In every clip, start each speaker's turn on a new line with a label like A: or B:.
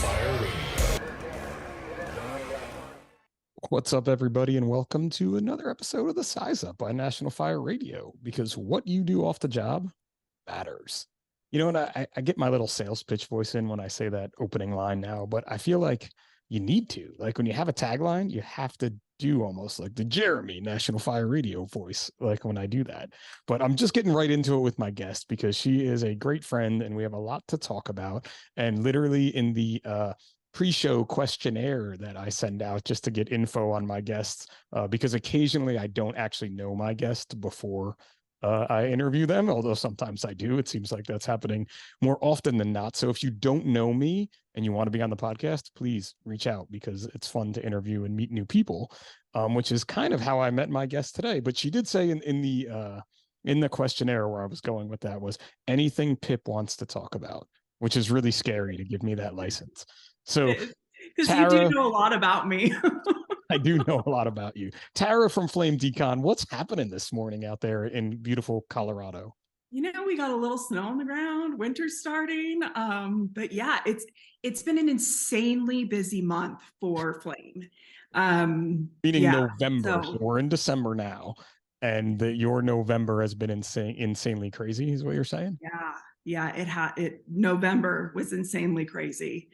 A: Fire Radio.
B: What's up, everybody, and welcome to another episode of The Size Up by National Fire Radio, because what you do off the job matters. You know, and I get my little sales pitch voice in when I say that opening line now, but I feel like you need to. Like when you have a tagline, you have to do almost like the Jeremy National Fire Radio voice, like when I do that. But I'm just getting right into it with my guest because she is a great friend and we have a lot to talk about. And literally in the pre-show questionnaire that I send out just to get info on my guests, because occasionally I don't actually know my guest before I interview them, although sometimes I do. It seems like that's happening more often than not. So if you don't know me and you want to be on the podcast, please reach out because it's fun to interview and meet new people, which is kind of how I met my guest today. But she did say in the questionnaire where I was going with that was anything Pip wants to talk about, which is really scary to give me that license. So
C: because you
B: Tara,
C: do know a lot about me.
B: I do know a lot about you. Tara from Flame Decon, what's happening this morning out there in beautiful Colorado?
C: You know, we got a little snow on the ground, winter's starting. But yeah, it's been an insanely busy month for Flame.
B: Meaning
C: yeah,
B: November. So we're in December now, and your November has been insanely crazy, is what you're saying?
C: Yeah, November was insanely crazy.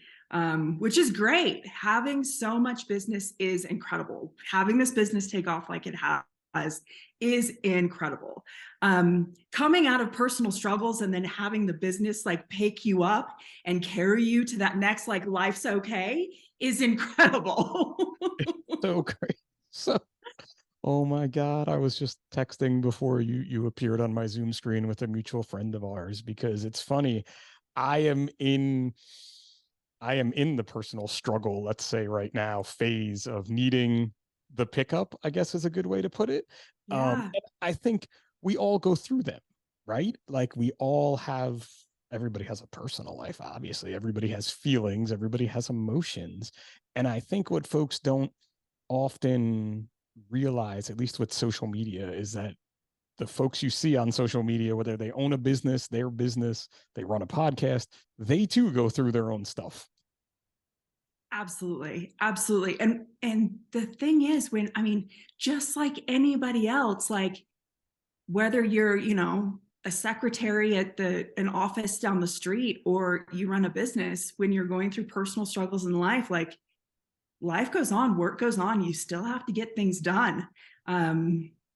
C: Which is great. Having so much business is incredible. Having this business take off like it has is incredible. Coming out of personal struggles and then having the business like pick you up and carry you to that next like life's okay is incredible.
B: So great. So, oh my God, I was just texting before you appeared on my Zoom screen with a mutual friend of ours because it's funny. I am in the personal struggle, let's say right now, phase of needing the pickup, I guess is a good way to put it.
C: Yeah.
B: And I think we all go through them, right? Like everybody has a personal life, obviously. Everybody has feelings, everybody has emotions. And I think what folks don't often realize, at least with social media, is that the folks you see on social media, whether they own a business, their business, they run a podcast, they too go through their own stuff.
C: Absolutely. Absolutely. And the thing is just like anybody else, like whether you're, a secretary at an office down the street or you run a business, when you're going through personal struggles in life, like life goes on, work goes on, you still have to get things done.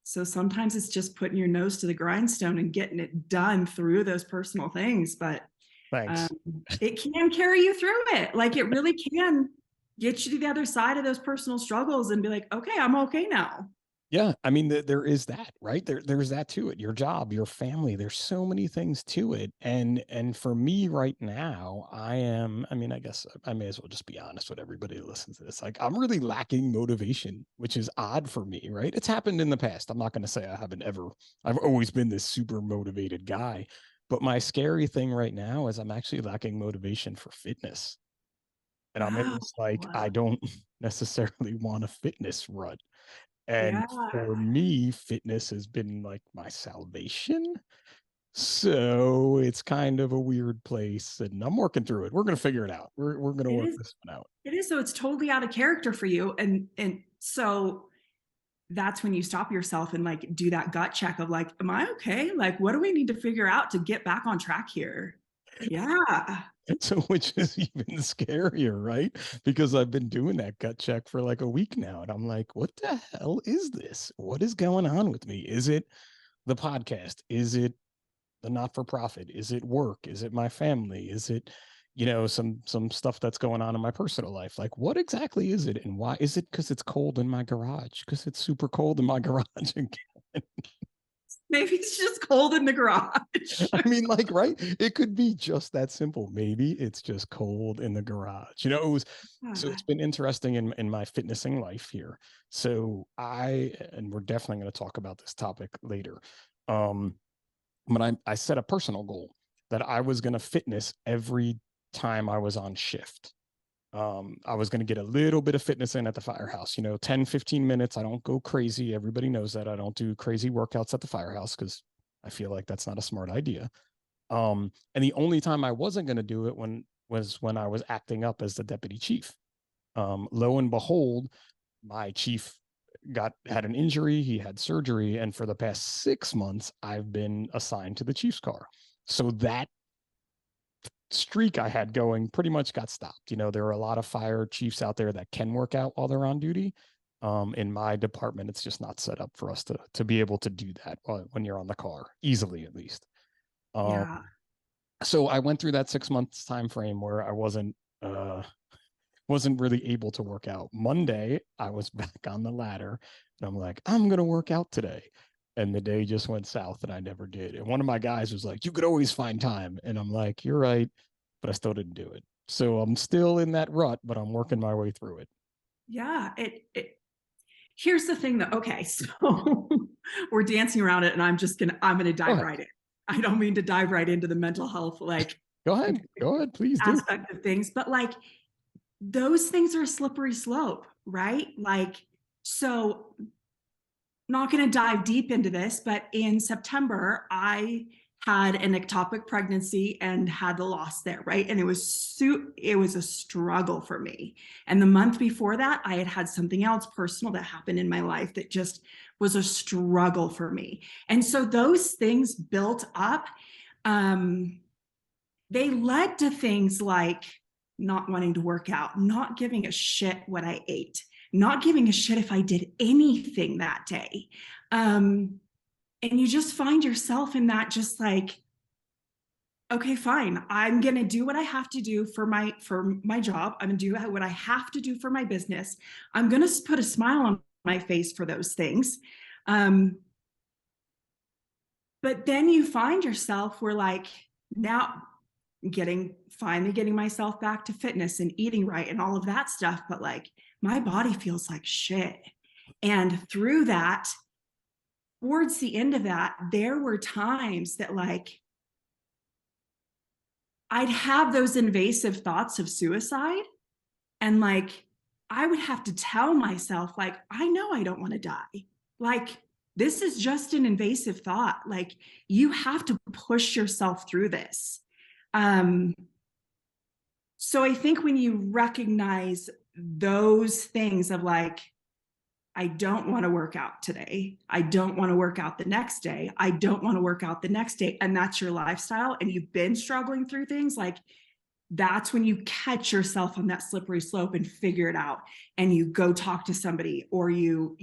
C: So sometimes it's just putting your nose to the grindstone and getting it done through those personal things. But
B: thanks.
C: It can carry you through it. Like it really can get you to the other side of those personal struggles and be like, okay, I'm okay now.
B: Yeah. I mean, there is that, right? There's that to it. Your job, your family, there's so many things to it. And for me right now, I guess I may as well just be honest with everybody who listens to this. Like I'm really lacking motivation, which is odd for me, right? It's happened in the past. I'm not going to say I've always been this super motivated guy, but my scary thing right now is I'm actually lacking motivation for fitness. And I'm in this, like, I don't necessarily want a fitness rut. And for me, fitness has been like my salvation. So it's kind of a weird place and I'm working through it. We're going to figure it out. We're going to work this one out.
C: It is. So it's totally out of character for you. And so that's when you stop yourself and like do that gut check of like, am I okay? Like, what do we need to figure out to get back on track here? Yeah.
B: So which is even scarier, right? Because I've been doing that gut check for like a week now. And I'm like, what the hell is this? What is going on with me? Is it the podcast? Is it the not-for-profit? Is it work? Is it my family? Is it, some stuff that's going on in my personal life? Like, what exactly is it? And why is it? Because it's cold in my garage, because it's super cold in my garage again.
C: Maybe it's just cold in the garage.
B: I mean, like, right? It could be just that simple. Maybe it's just cold in the garage. So it's been interesting in my fitnessing life here. So and we're definitely going to talk about this topic later. But I set a personal goal that I was going to fitness every time I was on shift. I was going to get a little bit of fitness in at the firehouse, 10, 15 minutes. I don't go crazy. Everybody knows that I don't do crazy workouts at the firehouse because I feel like that's not a smart idea. And the only time I wasn't going to do it when was when I was acting up as the deputy chief. Lo and behold, my chief had an injury, he had surgery, and for the past 6 months, I've been assigned to the chief's car. So that streak I had going pretty much got stopped. There are a lot of fire chiefs out there that can work out while they're on duty. In my department, it's just not set up for us to be able to do that when you're on the car easily, at least. Um,
C: Yeah.
B: so I went through that 6 months time frame where I wasn't really able to work out. Monday, I was back on the ladder and I'm like, I'm going to work out today. And the day just went south and I never did. And one of my guys was like, you could always find time. And I'm like, you're right. But I still didn't do it. So I'm still in that rut, but I'm working my way through it.
C: Yeah. Here's the thing though. Okay. So we're dancing around it and I'm going to
B: Go
C: dive
B: ahead.
C: right in. I don't mean to dive right into the mental health, like
B: Go ahead. Go ahead. Please do.
C: aspect of things, but like those things are a slippery slope, right? Like, so not going to dive deep into this, but in September, I had an ectopic pregnancy and had the loss there, right? And it was a struggle for me. And the month before that, I had something else personal that happened in my life that just was a struggle for me. And so those things built up. They led to things like not wanting to work out, not giving a shit what I ate, not giving a shit if I did anything that day. And you just find yourself in that, just like, okay, fine. I'm going to do what I have to do for my job. I'm going to do what I have to do for my business. I'm going to put a smile on my face for those things. But then you find yourself where like now finally getting myself back to fitness and eating right and all of that stuff. But like my body feels like shit. And through that, towards the end of that, there were times that like I'd have those invasive thoughts of suicide. And like I would have to tell myself, like, I know I don't want to die. Like, this is just an invasive thought. Like, you have to push yourself through this. So I think when you recognize those things of like, I don't want to work out today. I don't want to work out the next day. I don't want to work out the next day. And that's your lifestyle. And you've been struggling through things like, that's when you catch yourself on that slippery slope and figure it out. And you go talk to somebody, or you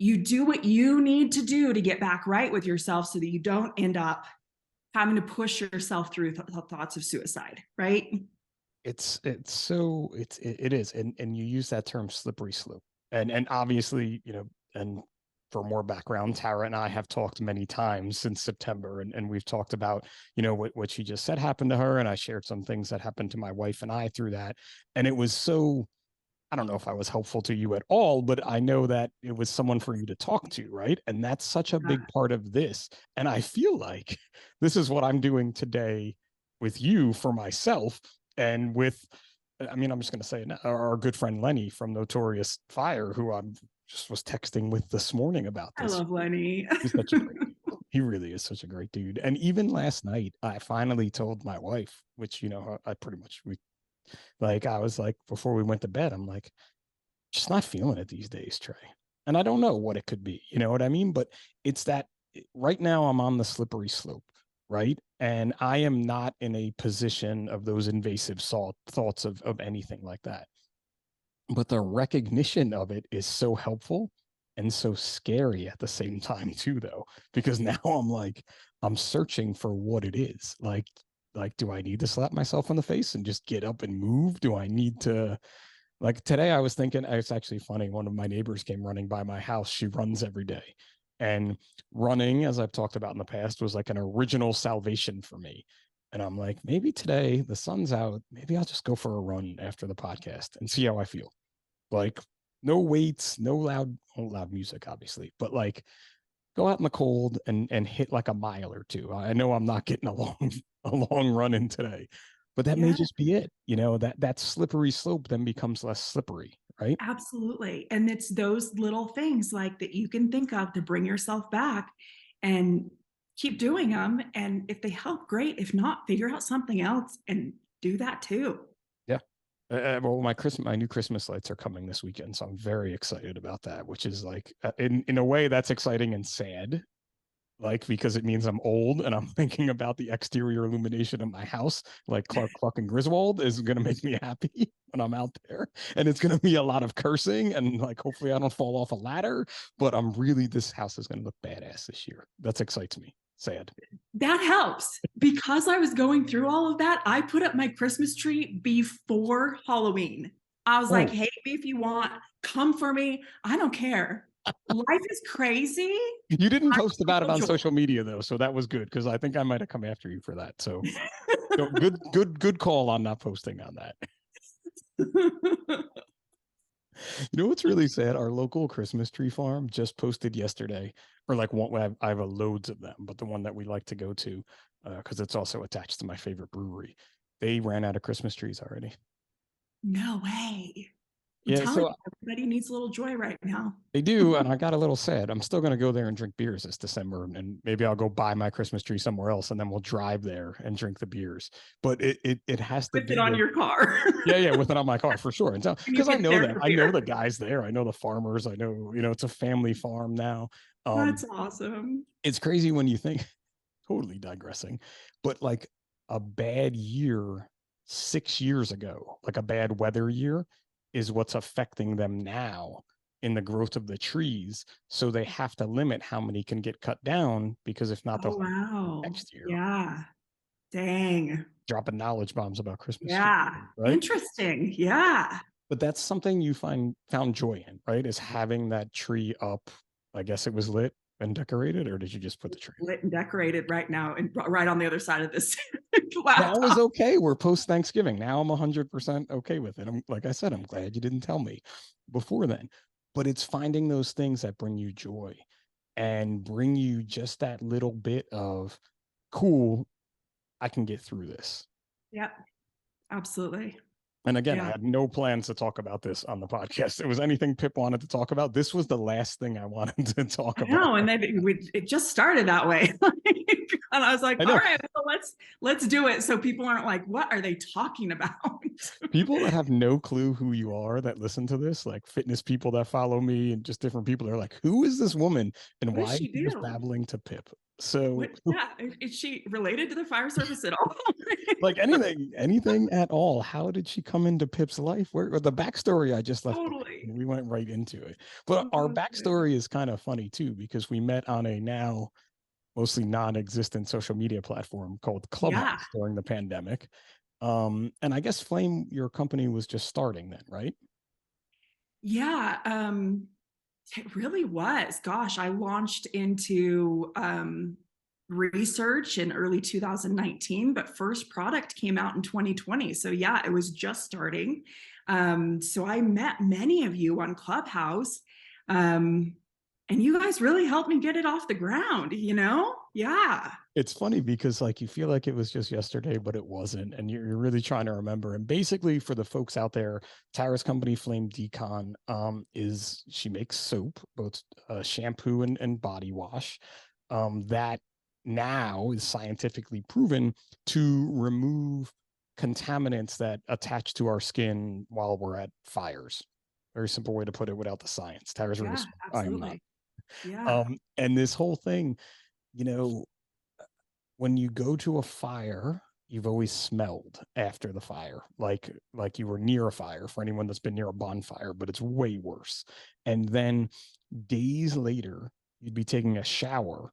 C: do what you need to do to get back right with yourself so that you don't end up having to push yourself through thoughts of suicide, right?
B: It is. And you use that term slippery slope. And obviously, and for more background, Tara and I have talked many times since September, and we've talked about, what she just said happened to her. And I shared some things that happened to my wife and I through that. And it was so, I don't know if I was helpful to you at all, but I know that it was someone for you to talk to, right? And that's such a big part of this. And I feel like this is what I'm doing today with you for myself, and with, I mean, I'm just going to say it now, our good friend Lenny from Notorious Fire, who I'm just was texting with this morning about
C: I
B: this.
C: love Lenny.
B: He's such a great dude. He really is such a great dude. And even last night, I finally told my wife, which, I pretty much, I was like, before we went to bed, I'm like, just not feeling it these days, Trey. And I don't know what it could be. You know what I mean? But it's that right now I'm on the slippery slope, right? And I am not in a position of those invasive thoughts of anything like that. But the recognition of it is so helpful and so scary at the same time too, though, because now I'm searching for what it is. Like, do I need to slap myself in the face and just get up and move? Do I need to, like, today I was thinking, it's actually funny. One of my neighbors came running by my house. She runs every day. And running, as I've talked about in the past, was like an original salvation for me. And I'm like, maybe today the sun's out. Maybe I'll just go for a run after the podcast and see how I feel. Like, no weights, no loud music, obviously, but like go out in the cold and hit like a mile or two. I know I'm not getting a long run in today, but that may
C: Yeah,
B: just be it. That slippery slope then becomes less slippery, right?
C: absolutely. And it's those little things like that you can think of to bring yourself back and keep doing them. And if they help, great. If not, figure out something else and do that too.
B: Yeah. Well, my new Christmas lights are coming this weekend, so I'm very excited about that. Which is like, in a way, that's exciting and sad, like because it means I'm old and I'm thinking about the exterior illumination of my house, like Clark Cluck and Griswold is going to make me happy when I'm out there, and it's going to be a lot of cursing and like hopefully I don't fall off a ladder. But this house is going to look badass this year. That excites me. Sad.
C: That helps because I was going through all of that. I put up my Christmas tree before Halloween. I was like,
B: Oh,
C: hate me if you want, come for me. I don't care. Life is crazy.
B: you didn't
C: I
B: post about it
C: feel
B: on
C: joy.
B: social media though, so that was good because I think I might have come after you for that. So good call on not posting on that. You know what's really sad? Our local Christmas tree farm just posted yesterday, or like one. I have a loads of them, but the one that we like to go to, because it's also attached to my favorite brewery. They ran out of Christmas trees already.
C: No way. I'm
B: Yeah,
C: telling
B: so
C: you, everybody needs a little joy right now.
B: they do, and I got a little sad. I'm still gonna go there and drink beers this December, and maybe I'll go buy my Christmas tree somewhere else, and then we'll drive there and drink the beers. But it has to
C: With it
B: be
C: on
B: like,
C: your car.
B: yeah, yeah, with it on my car for sure. And
C: When you
B: because I
C: get
B: know
C: there
B: them,
C: for
B: I know
C: beer.
B: the guys there, I know the farmers, I know, it's a family farm now. Um,
C: That's awesome.
B: it's crazy when you think, totally digressing, but like a bad year 6 years ago, like a bad weather year, is what's affecting them now in the growth of the trees. So they have to limit how many can get cut down because if not,
C: Oh,
B: they'll
C: wow.
B: next year
C: Yeah. Dang.
B: dropping knowledge bombs about Christmas trees,
C: Yeah.
B: right?
C: Interesting. Yeah.
B: But that's something you found joy in, right? Is having that tree up. I guess it was lit and decorated, or did you just put the tree up?
C: Lit and decorated right now and right on the other side of this
B: Now is
C: laptop.
B: okay. We're post Thanksgiving. Now I'm 100% okay with it. Like I said, I'm glad you didn't tell me before then. But it's finding those things that bring you joy and bring you just that little bit of cool. I can get through this.
C: Yep. Absolutely.
B: And again, I
C: Yeah.
B: had no plans to talk about this on the podcast. It was anything Pip wanted to talk about. This was the last thing I wanted to talk
C: I
B: about.
C: know. And then it just started that way. And I was like,
B: I
C: all
B: know
C: right, well, let's do it. So people aren't like, what are they talking about?
B: people that have no clue who you are that listen to this, like fitness people that follow me and just different people, are like, who is this woman and
C: What does
B: why is
C: she
B: she just
C: do?
B: babbling to Pip? So,
C: What, yeah. Is she related to the fire service at all?
B: like anything at all, how did she come into Pip's life? Where the backstory I just left behind,
C: Totally.
B: we went right into it. But our
C: Oh,
B: backstory is kind of funny too, because we met on a now mostly non-existent social media platform called
C: yeah.
B: Clubhouse during the pandemic. And I guess Flame, your company was just starting then, right?
C: Yeah. It really was. Gosh, I launched into research in early 2019, but first product came out in 2020. So yeah, it was just starting. So I met many of you on Clubhouse. Um, and you guys really helped me get it off the ground, you know? Yeah.
B: It's funny because like you feel like it was just yesterday, but it wasn't. And you're really trying to remember. And basically for the folks out there, Tara's company, Flame Decon, is she makes soap, both shampoo and body wash, that now is scientifically proven to remove contaminants that attach to our skin while we're at fires. Very simple way to put it without the science. Tara's really
C: Yeah,
B: smart. I am not.
C: absolutely. Yeah.
B: And this whole thing, you know, when you go to a fire, you've always smelled after the fire, like you were near a fire for anyone that's been near a bonfire, but it's way worse. And then days later, you'd be taking a shower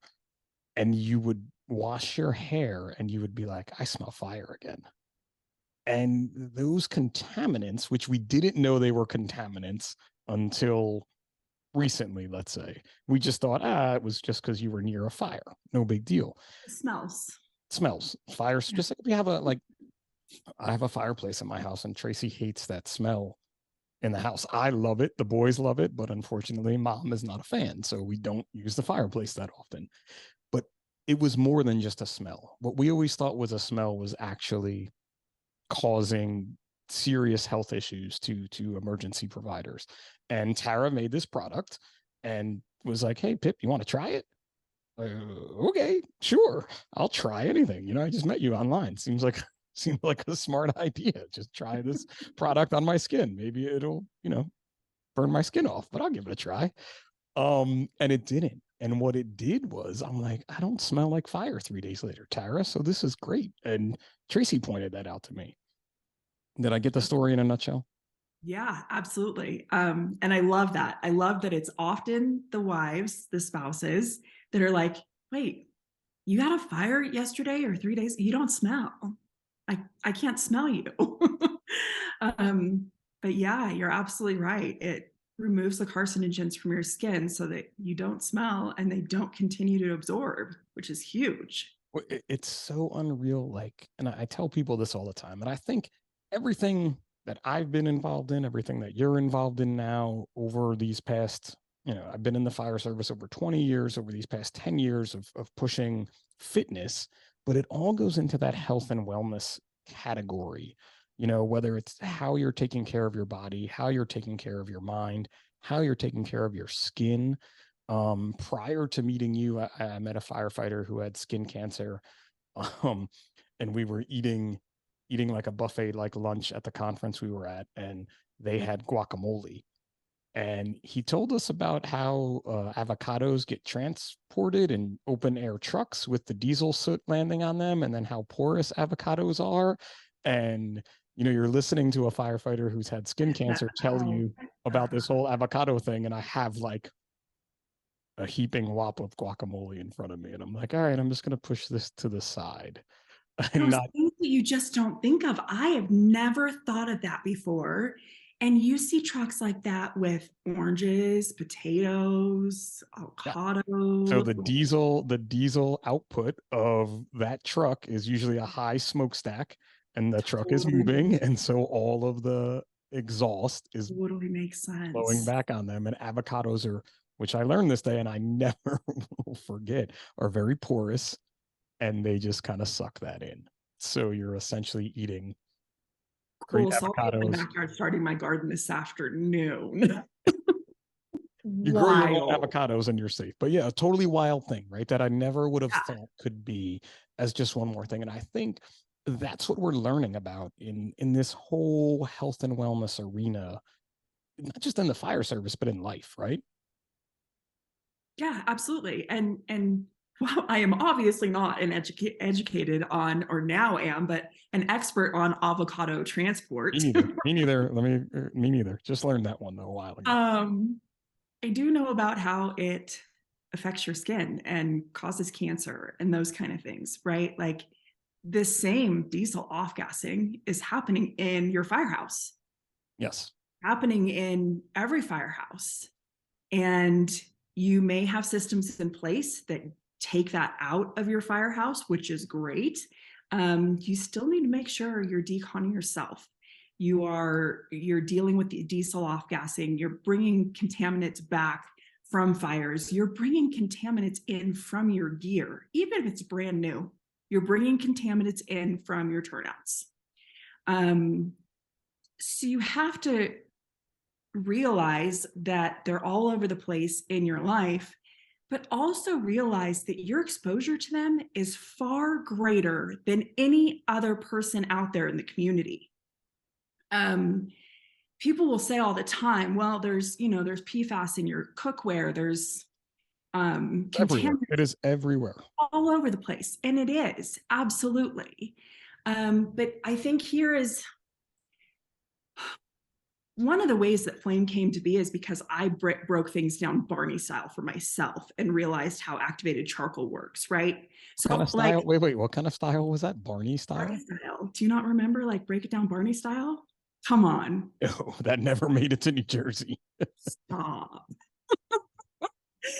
B: and you would wash your hair and you would be like, I smell fire again. And those contaminants, which we didn't know they were contaminants until recently, let's say, we just thought, it was just because you were near a fire. No big deal.
C: It smells.
B: Smells fires,
C: Yeah.
B: just like we have I have a fireplace in my house and Tracy hates that smell in the house. I love it, the boys love it, but unfortunately mom is not a fan, so we don't use the fireplace that often. But it was more than just a smell. What we always thought was a smell was actually causing serious health issues to emergency providers. And Tara made this product and was like, hey Pip, you want to try it? Okay, sure, I'll try anything. I just met you online. Seems like seemed like a smart idea. Just try this product on my skin. Maybe it'll, burn my skin off, but I'll give it a try. And it didn't. And what it did was, I'm like, I don't smell like fire 3 days later, Tara. So this is great. And Tracy pointed that out to me. Did I get the story in a nutshell?
C: Yeah, absolutely. And I love that. I love that it's often the wives, the spouses that are like, wait, you got a fire yesterday or 3 days? You don't smell. I can't smell you. But yeah, you're absolutely right. It removes the carcinogens from your skin so that you don't smell and they don't continue to absorb, which is huge.
B: It's so unreal. Like, and I tell people this all the time. And I think everything that I've been involved in, everything that you're involved in now over these past, I've been in the fire service over 20 years, over these past 10 years of pushing fitness, but it all goes into that health and wellness category, whether it's how you're taking care of your body, how you're taking care of your mind, how you're taking care of your skin. Prior to meeting you, I met a firefighter who had skin cancer. Um, and we were eating like a buffet like lunch at the conference we were at, and they had guacamole. And he told us about how avocados get transported in open air trucks with the diesel soot landing on them, and then how porous avocados are. And you're listening to a firefighter who's had skin cancer tell you about this whole avocado thing, and I have like a heaping whop of guacamole in front of me, and I'm like, all right, I'm just going to push this to the side. And
C: Those
B: not
C: things that you just don't think of. I have never thought of that before. And you see trucks like that with oranges, potatoes,
B: Yeah. So
C: avocado.
B: the diesel output of that truck is usually a high smokestack, and the truck is moving, and so all of the exhaust is
C: Totally makes
B: blowing
C: sense.
B: back on them. And avocados are, which I learned this day and I never will forget, are very porous, and they just kind of suck that in. So you're essentially eating great
C: Cool. So I'll be in the
B: avocados.
C: backyard starting my garden this afternoon.
B: You grow your own
C: Wild.
B: avocados and you're safe. But yeah, a totally wild thing, right? That I never would have
C: Yeah.
B: thought could be as just one more thing. And I think that's what we're learning about in this whole health and wellness arena, not just in the fire service, but in life, right?
C: Yeah, absolutely. And well, I am obviously not an educated on, or now am, but an expert on avocado
B: Me
C: transport.
B: neither. Me neither. Me neither. Just learned that one though a while ago.
C: um, I do know about how it affects your skin and causes cancer and those kind of things, right? Like this same diesel off gassing is happening in your firehouse,
B: Yes.
C: happening in every firehouse. And you may have systems in place that take that out of your firehouse, which is great. You still need to make sure you're deconning yourself. You're dealing with the diesel off gassing. You're bringing contaminants back from fires. You're bringing contaminants in from your gear, even if it's brand new. You're bringing contaminants in from your turnouts. So you have to realize that they're all over the place in your life, but also realize that your exposure to them is far greater than any other person out there in the community. People will say all the time, well, there's PFAS in your cookware, there's
B: Everywhere.
C: contaminants
B: It is everywhere.
C: all over the place. And it is, absolutely. But I think here is one of the ways that Flame came to be is because I broke things down Barney style for myself and realized how activated charcoal works, right?
B: What kind
C: So
B: of
C: like
B: style? Wait, what kind of style was that? Barney
C: Barney
B: style?
C: style, do you not remember like break it down Barney style? Come on,
B: No, that never made it to New Jersey.
C: stop.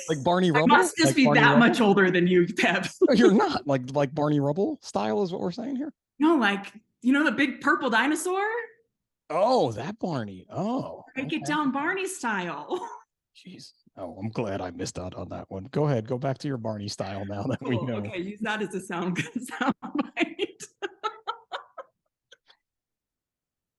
B: Like Barney
C: I
B: Rubble?
C: must just
B: Like
C: be
B: Barney
C: that much
B: Rubble?
C: older than you, Pep.
B: No, you're not. Like Barney Rubble style is what we're saying here.
C: No, like, the big purple dinosaur?
B: Oh, that Barney. Oh,
C: Break it
B: okay.
C: down Barney style.
B: Jeez. Oh, I'm glad I missed out on that one. Go ahead. Go back to your Barney style now that we
C: Cool.
B: know.
C: Okay, use that as a sound bite.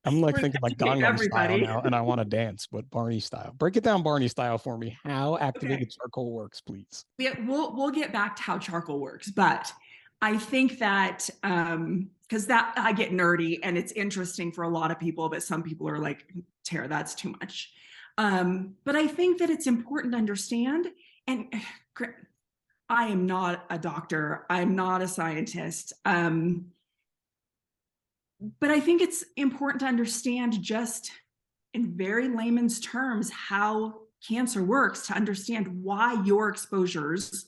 B: I'm like
C: We're
B: thinking like
C: educate
B: Gangnam style
C: everybody.
B: now, and I want to dance, but Barney style. Break it down Barney style for me. How
C: Okay.
B: activated charcoal works, please.
C: Yeah, we'll get back to how charcoal works, but I think that because that I get nerdy and it's interesting for a lot of people, but some people are like, Tara, that's too much. But I think that it's important to understand. And I am not a doctor, I'm not a scientist. But I think it's important to understand, just in very layman's terms, how cancer works, to understand why your exposures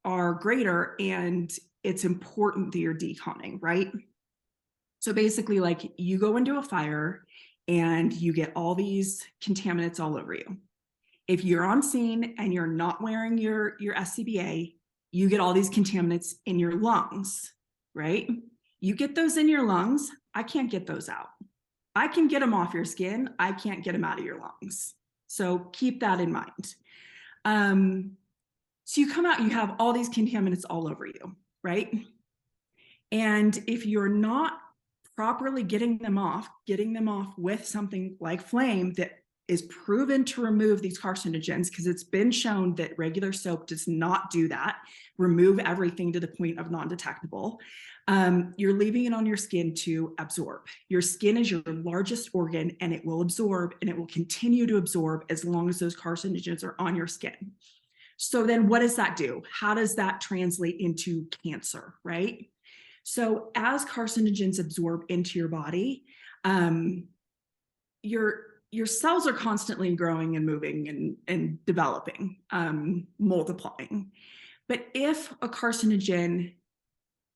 C: are greater, and it's important that you're deconning, right? So basically, like, you go into a fire and you get all these contaminants all over you. If you're on scene and you're not wearing your SCBA, you get all these contaminants in your lungs, right? You get those in your lungs. I can't get those out. I can get them off your skin. I can't get them out of your lungs. So keep that in mind. So you come out, you have all these contaminants all over you, right? And if you're not properly getting them off with something like Flame that is proven to remove these carcinogens, because it's been shown that regular soap does not do that, remove everything to the point of non-detectable. You're leaving it on your skin to absorb. Your skin is your largest organ, and it will absorb, and it will continue to absorb as long as those carcinogens are on your skin. So then what does that do? How does that translate into cancer, right? So as carcinogens absorb into your body, your cells are constantly growing and moving and developing, multiplying. But if a carcinogen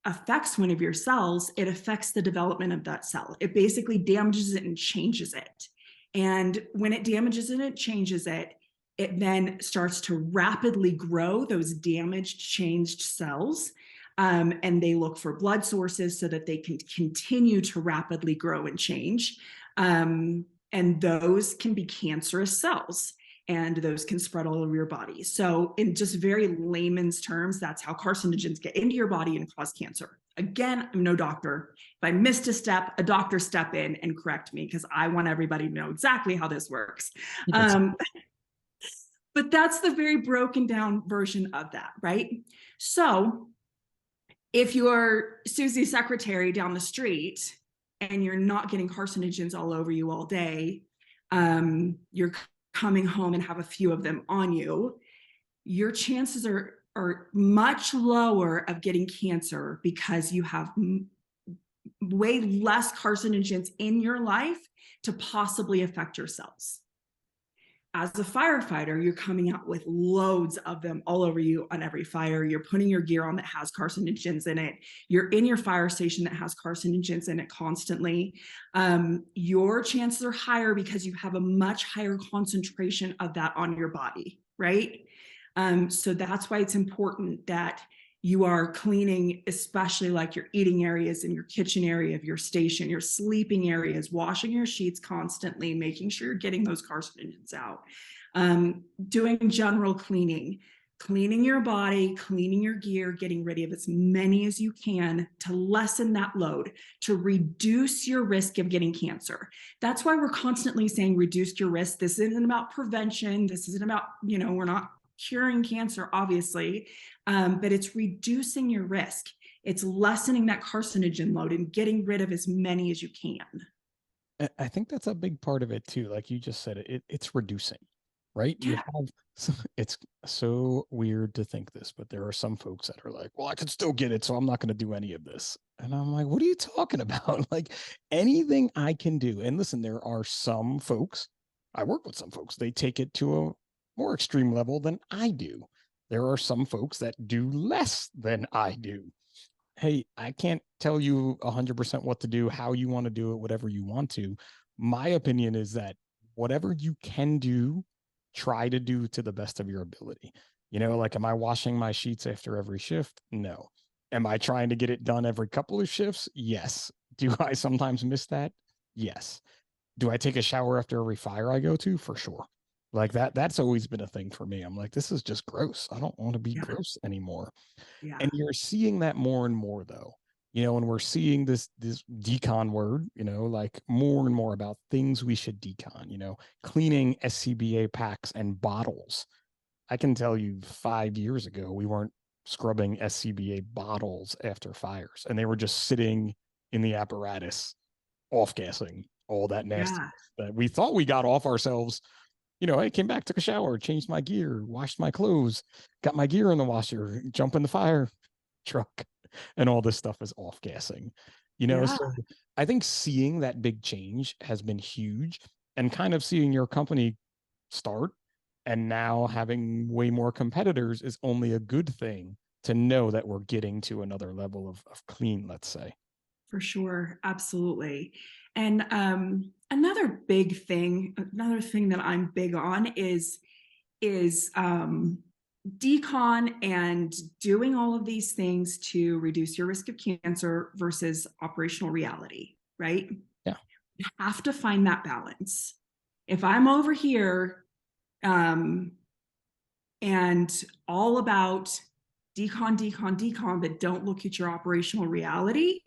C: affects one of your cells, it affects the development of that cell. It basically damages it and changes it. And when it damages it and changes it, it then starts to rapidly grow those damaged, changed cells. And they look for blood sources so that they can continue to rapidly grow and change. And those can be cancerous cells, and those can spread all over your body. So in just very layman's terms, that's how carcinogens get into your body and cause cancer. Again, I'm no doctor. If I missed a step, a doctor step in and correct me, because I want everybody to know exactly how this works. But that's the very broken down version of that, right? So if you're Susie's secretary down the street and you're not getting carcinogens all over you all day, you're coming home and have a few of them on you, your chances are much lower of getting cancer, because you have way less carcinogens in your life to possibly affect your cells. As a firefighter, you're coming out with loads of them all over you on every fire. You're putting your gear on that has carcinogens in it. You're in your fire station that has carcinogens in it constantly. Your chances are higher because you have a much higher concentration of that on your body, right? So that's why it's important that you are cleaning, especially like your eating areas and your kitchen area of your station, your sleeping areas, washing your sheets constantly, making sure you're getting those carcinogens out, doing general cleaning, cleaning your body, cleaning your gear, getting rid of as many as you can to lessen that load, to reduce your risk of getting cancer. That's why we're constantly saying reduce your risk. This isn't about prevention. This isn't about, we're not curing cancer, obviously, but it's reducing your risk. It's lessening that carcinogen load and getting rid of as many as you can.
B: I think that's a big part of it too. Like you just said, it's reducing, right? You
C: Yeah.
B: have, it's so weird to think this, but there are some folks that are like, well, I can still get it, so I'm not going to do any of this. And I'm like, what are you talking about? Like, anything I can do. And listen, there are some folks, I work with some folks, they take it to a more extreme level than I do. There are some folks that do less than I do. Hey, I can't tell you 100% what to do, how you want to do it, whatever you want to. My opinion is that whatever you can do, try to do to the best of your ability. Like, am I washing my sheets after every shift? No. Am I trying to get it done every couple of shifts? Yes. Do I sometimes miss that? Yes. Do I take a shower after every fire I go to? For sure. Like that's always been a thing for me. I'm like, this is just gross. I don't want to be
C: Yeah.
B: gross anymore.
C: Yeah.
B: And you're seeing that more and more though. And we're seeing this decon word, like more and more about things we should decon, cleaning SCBA packs and bottles. I can tell you 5 years ago, we weren't scrubbing SCBA bottles after fires, and they were just sitting in the apparatus, off gassing all that nasty
C: Yeah.
B: that we thought we got off ourselves. I came back, took a shower, changed my gear, washed my clothes, got my gear in the washer, jump in the fire truck, and all this stuff is off gassing.
C: Yeah,
B: So I think seeing that big change has been huge, and kind of seeing your company start and now having way more competitors is only a good thing to know that we're getting to another level of clean, let's say.
C: for sure. Absolutely. And another another thing that I'm big on is decon and doing all of these things to reduce your risk of cancer versus operational reality, right?
B: Yeah.
C: You have to find that balance. If I'm over here um, and all about decon, but don't look at your operational reality,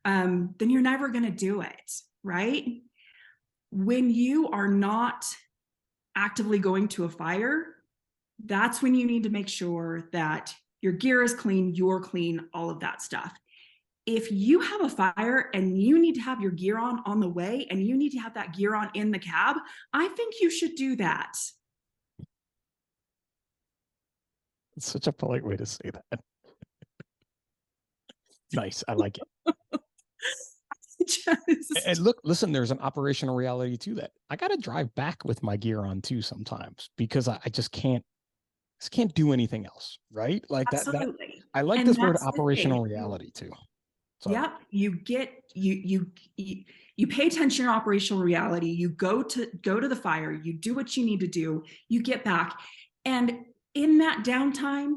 C: then you're never going to do it, right? When you are not actively going to a fire, that's when you need to make sure that your gear is clean, you're clean, all of that stuff. If you have a fire and you need to have your gear on the way and you need to have that gear on in the cab, I think you should do that.
B: It's such a polite way to say that. Nice. I like it. And
C: Just
B: look, listen, there's an operational reality to that. I got to drive back with my gear on too sometimes because I just can't do anything else. Right. Like that.
C: absolutely.
B: I like
C: And
B: this word
C: that's the thing.
B: operational reality too. Sorry.
C: Yep, you pay attention to operational reality. You go to the fire. You do what you need to do. You get back, and in that downtime,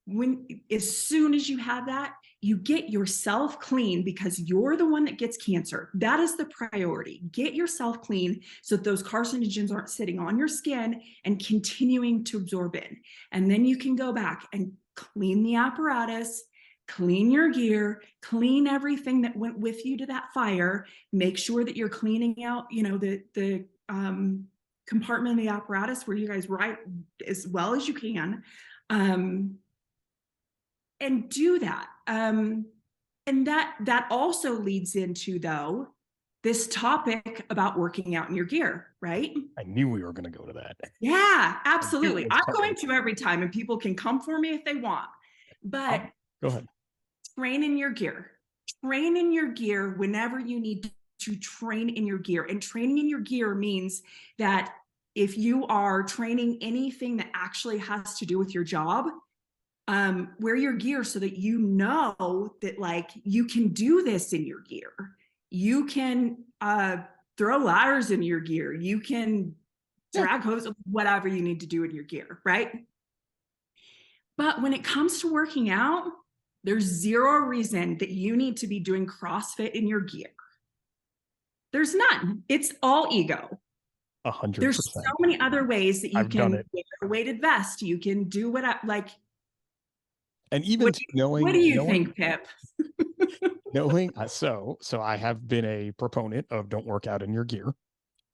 C: when as soon as you have that, you get yourself clean because you're the one that gets cancer. That is the priority. Get yourself clean so that those carcinogens aren't sitting on your skin and continuing to absorb in. And then you can go back and clean the apparatus, clean your gear, clean everything that went with you to that fire, make sure that you're cleaning out, the compartment of the apparatus where you guys write as well as you can, and do that. And that also leads into, though, this topic about working out in your gear, right?
B: I knew we were going to go to that.
C: Yeah,
B: I knew it
C: absolutely.
B: was
C: I'm
B: coming.
C: going to every time, and people can come for me if they want. But
B: Go ahead.
C: train in your gear. Train in your gear whenever you need to train in your gear. And training in your gear means that if you are training anything that actually has to do with your job, wear your gear so that you know that, like, you can do this in your gear. You can throw ladders in your gear. You can drag hose, whatever you need to do in your gear, right? But when it comes to working out, there's zero reason that you need to be doing CrossFit in your gear. There's none. It's all ego.
B: 100%.
C: There's so many other ways that you
B: I've done
C: can
B: it.
C: wear a weighted vest. You can do what like.
B: And even
C: What do you think, Pip?
B: knowing so I have been a proponent of don't work out in your gear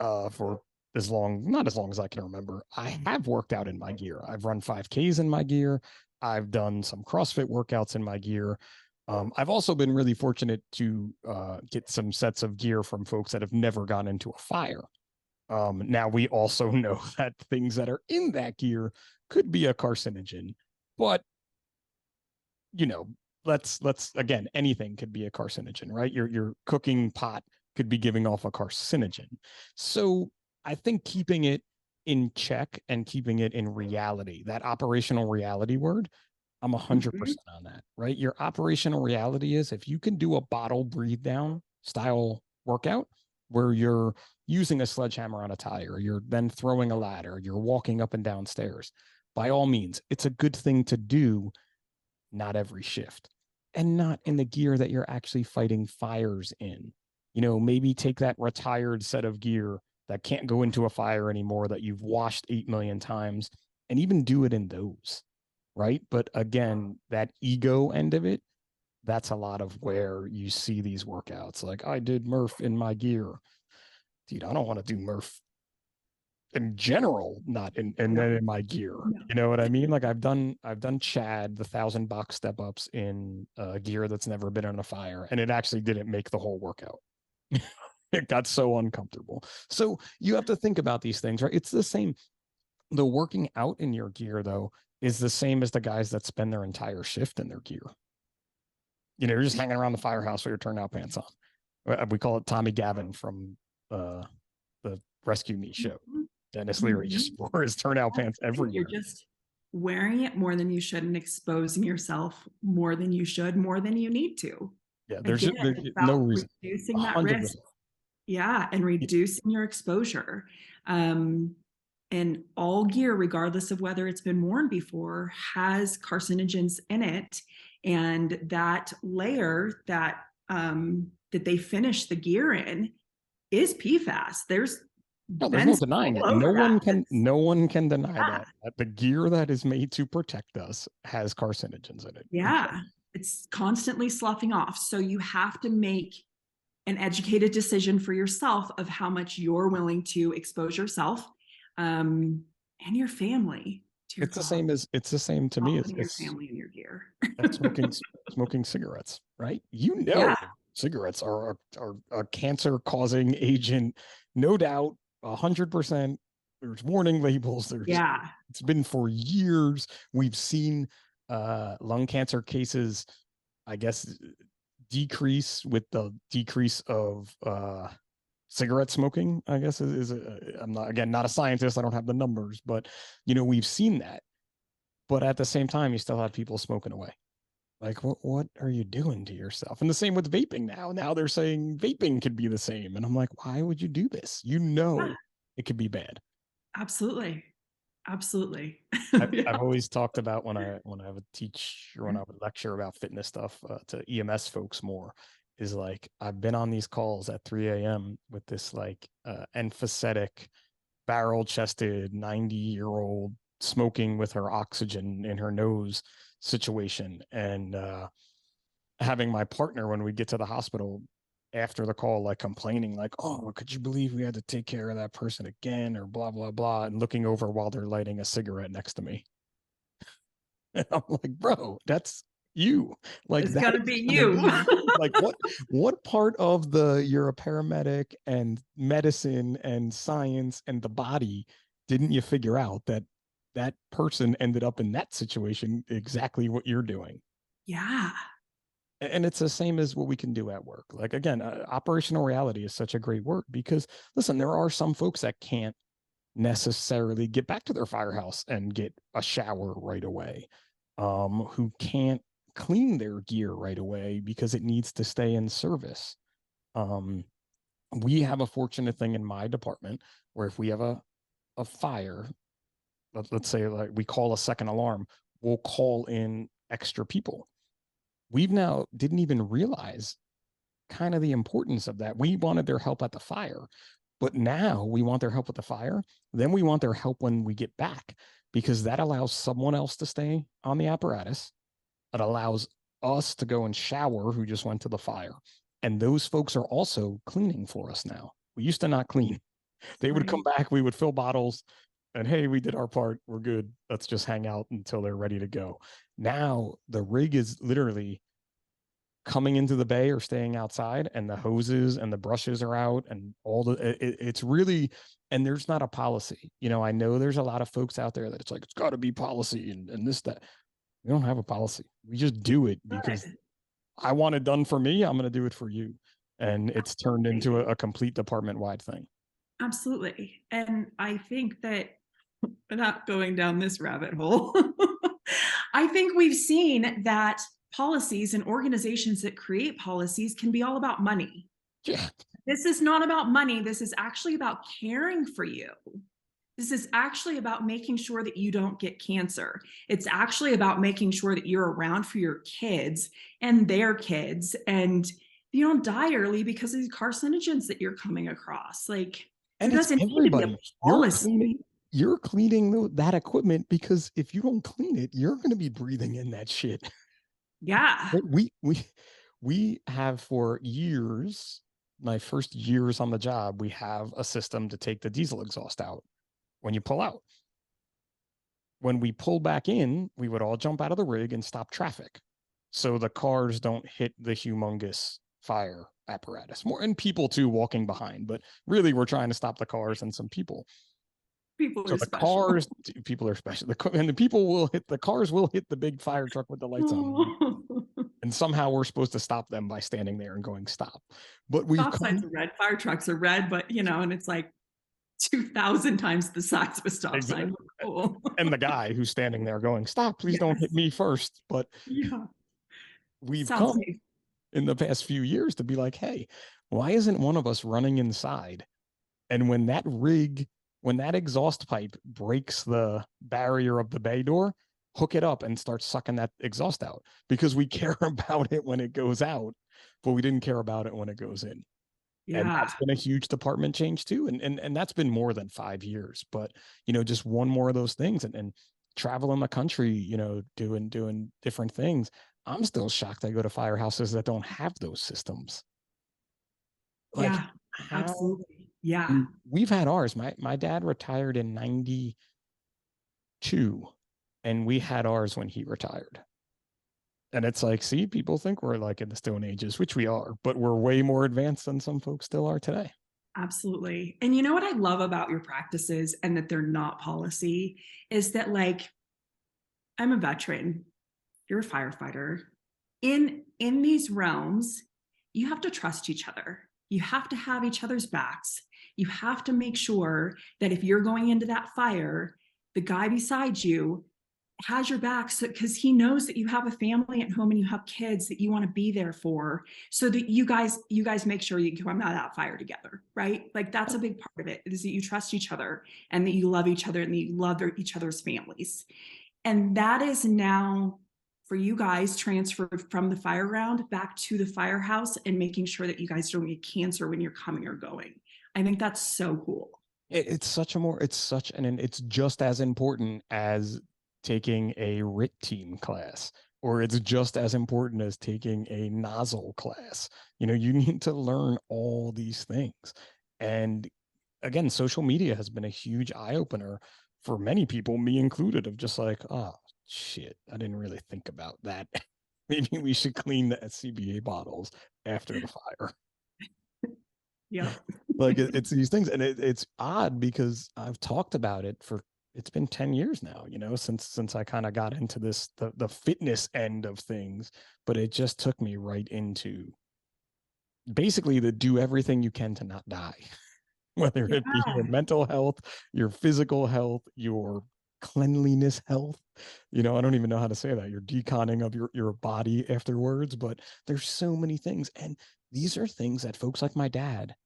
B: for not as long as I can remember. I have worked out in my gear. I've run 5Ks in my gear. I've done some CrossFit workouts in my gear. I've also been really fortunate to get some sets of gear from folks that have never gone into a fire. Now we also know that things that are in that gear could be a carcinogen, but let's again, anything could be a carcinogen, right? Your cooking pot could be giving off a carcinogen. So I think keeping it in check and keeping it in reality, that operational reality word, I'm 100% on that, right? Your operational reality is if you can do a bottle breathe down style workout where you're using a sledgehammer on a tire, you're then throwing a ladder, you're walking up and down stairs, by all means, it's a good thing to do, not every shift, and not in the gear that you're actually fighting fires in. Maybe take that retired set of gear that can't go into a fire anymore that you've washed 8 million times and even do it in those, right? But again, that ego end of it, that's a lot of where you see these workouts. Like, I did Murph in my gear. Dude, I don't want to do Murph in general, not in and then in my gear.
C: No.
B: You know what I mean? Like I've done Chad the 1,000 box step ups in gear that's never been on a fire, and it actually didn't make the whole workout. It got so uncomfortable. So you have to think about these things, right? It's the same. The working out in your gear though is the same as the guys that spend their entire shift in their gear. You know, you're just hanging around the firehouse with your turnout pants on. We call it Tommy Gavin from the Rescue Me show. Dennis Leary just wore his turnout pants everywhere.
C: You're just wearing it more than you should and exposing yourself more than you should, more than you need to.
B: Yeah, there's no reason.
C: Reducing that
B: 100%.
C: risk. Yeah, and reducing your exposure. And all gear, regardless of whether it's been worn before, has carcinogens in it. And that layer that that they finish the gear in is PFAS. There's
B: no denying it. No one can deny that the gear that is made to protect us has carcinogens in it.
C: Yeah, it's constantly sloughing off. So you have to make an educated decision for yourself of how much you're willing to expose yourself and your family.
B: It's the same to me as
C: your family and your gear.
B: smoking cigarettes, right? You know, cigarettes are a cancer causing agent, no doubt, 100%. There's warning labels. It's been for years. We've seen lung cancer cases, I guess, decrease with the decrease of cigarette smoking, I guess I'm not a scientist. I don't have the numbers, but you know, we've seen that. But at the same time, you still have people smoking away. Like, what are you doing to yourself? And the same with vaping now. Now they're saying vaping could be the same. And I'm like, why would you do this? You know, it could be bad.
C: Absolutely. Absolutely.
B: I've always talked about when I would teach or when I would lecture about fitness stuff to EMS folks more, is like, I've been on these calls at 3 a.m. with this like emphatic, barrel chested 90-year-old smoking with her oxygen in her nose situation, and having my partner, when we get to the hospital after the call, like complaining like, oh, could you believe we had to take care of that person again, or blah blah blah, and looking over while they're lighting a cigarette next to me. And I'm like, bro, that's you. Like,
C: it's
B: that
C: gonna be you.
B: Like, what part of you're a paramedic and medicine and science and the body didn't you figure out that person ended up in that situation exactly what you're doing?
C: Yeah.
B: And it's the same as what we can do at work. Like, again, operational reality is such a great word, because listen, there are some folks that can't necessarily get back to their firehouse and get a shower right away, who can't clean their gear right away because it needs to stay in service. We have a fortunate thing in my department where if we have a fire, let's say like we call a second alarm, we'll call in extra people. We've now didn't even realize kind of the importance of that. We wanted their help at the fire, but now we want their help with the fire. Then we want their help when we get back, because that allows someone else to stay on the apparatus. It allows us to go and shower who just went to the fire. And those folks are also cleaning for us now. We used to not clean. They would come back, we would fill bottles, and hey, we did our part. We're good. Let's just hang out until they're ready to go. Now the rig is literally coming into the bay or staying outside, and the hoses and the brushes are out, and it's really, and there's not a policy. You know, I know there's a lot of folks out there that it's like, it's got to be policy and this, that. We don't have a policy. We just do it because I want it done for me. I'm going to do it for you. And it's turned into a complete department-wide thing.
C: Absolutely. And I think that, not going down this rabbit hole, I think we've seen that policies and organizations that create policies can be all about money.
B: Yeah.
C: This is not about money. This is actually about caring for you. This is actually about making sure that you don't get cancer. It's actually about making sure that you're around for your kids and their kids, and you don't die early because of the carcinogens that you're coming across. Like,
B: and it's everybody. You're cleaning that equipment, because if you don't clean it, you're going to be breathing in that shit.
C: Yeah.
B: We have for years, my first years on the job, we have a system to take the diesel exhaust out. when you pull out. When we pull back in, we would all jump out of the rig and stop traffic, so the cars don't hit the humongous fire apparatus. More, and people too walking behind, but really we're trying to stop the cars and some people.
C: People
B: So
C: are
B: the
C: special.
B: cars, people are special. And the people will hit, the cars will hit the big fire truck with the lights on. And somehow we're supposed to stop them by standing there and going, stop. But we've
C: Stop signs
B: come
C: are red. Fire trucks are red, but and it's like 2,000 times the size of a stop
B: exactly.
C: sign. Cool.
B: And the guy who's standing there going, stop, please don't hit
C: Yes.
B: me first. But
C: Yeah.
B: we've
C: Sounds
B: come
C: safe.
B: in the past few years to be like, hey, why isn't one of us running inside? And when that exhaust pipe breaks the barrier of the bay door, hook it up and start sucking that exhaust out, because we care about it when it goes out, but we didn't care about it when it goes in. And
C: Yeah.
B: that's been a huge department change too. And that's been more than 5 years, but just one more of those things, and traveling the country, doing different things. I'm still shocked I go to firehouses that don't have those systems. Like,
C: Yeah.
B: how
C: Absolutely. Yeah.
B: we've had ours. My dad retired in 92, and we had ours when he retired. And it's like, see, people think we're like in the Stone Ages, which we are, but we're way more advanced than some folks still are today.
C: Absolutely. And you know what I love about your practices and that they're not policy is that, like, I'm a veteran, you're a firefighter. In these realms, you have to trust each other. You have to have each other's backs. You have to make sure that if you're going into that fire, the guy beside you has your back, so because he knows that you have a family at home and you have kids that you want to be there for, so that you guys make sure you come out of that fire together, right? Like, that's a big part of it, is that you trust each other and that you love each other and that you love each other's families. And that is now, for you guys, transferred from the fire ground back to the firehouse, and making sure that you guys don't get cancer when you're coming or going. I think that's so cool.
B: It's just as important as taking a RIT team class, or it's just as important as taking a nozzle class. You need to learn all these things. And again, social media has been a huge eye opener for many people, me included, of just like, oh shit, I didn't really think about that. Maybe we should clean the SCBA bottles after the fire.
C: Yeah.
B: Like, it's these things, and it's odd because I've talked about it for, it's been 10 years now, since I kind of got into this, the fitness end of things, but it just took me right into basically to do everything you can to not die, whether it be your
C: Yeah.
B: mental health, your physical health, your cleanliness health. I don't even know how to say that, your deconning of your body afterwards, but there's so many things. And these are things that folks like my dad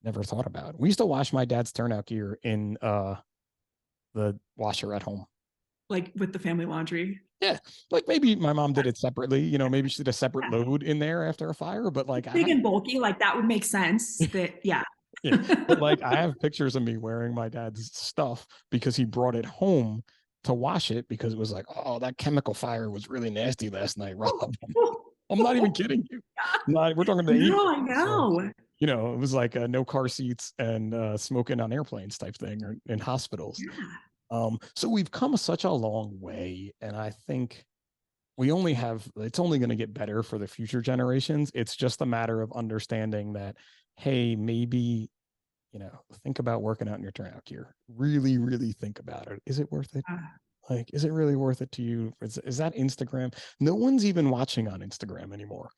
B: never thought about. We used to wash my dad's turnout gear in the washer at home.
C: Like with the family laundry.
B: Yeah, like maybe my mom did it separately. Maybe she did a separate load in there after a fire. But like, I
C: Big
B: have,
C: and bulky, like that would make sense. That, yeah.
B: yeah, but like, I have pictures of me wearing my dad's stuff because he brought it home to wash it, because it was like, oh, that chemical fire was really nasty last night, Rob. I'm not even kidding you. We're talking the 80s.
C: No, I
B: So,
C: know.
B: it was like no car seats and smoking on airplanes type thing, or in hospitals.
C: Yeah.
B: So we've come such a long way, and I think it's only going to get better for the future generations. It's just a matter of understanding that, hey, maybe, think about working out in your turnout gear. Really, really think about it. Is it worth it? Like, is it really worth it to you? Is that Instagram? No one's even watching on Instagram anymore.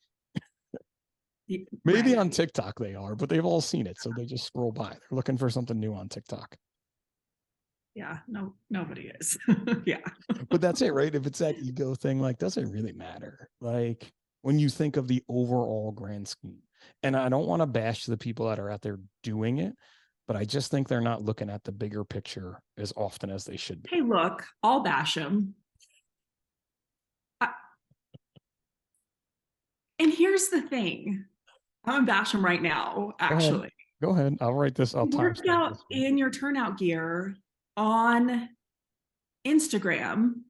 B: Maybe
C: Right.
B: on TikTok they are, but they've all seen it, so they just scroll by. They're looking for something new on TikTok.
C: Yeah. No, nobody is. Yeah.
B: But that's it, right? If it's that ego thing, like, does it really matter? Like, when you think of the overall grand scheme, and I don't want to bash the people that are out there doing it, but I just think they're not looking at the bigger picture as often as they should be.
C: Hey, look, I'll bash them. And here's the thing. I'm gonna bash them right now,
B: Go ahead.
C: actually.
B: Go ahead. I'll write this. I'll
C: You work
B: timestamp
C: out
B: this.
C: in your turnout gear on Instagram.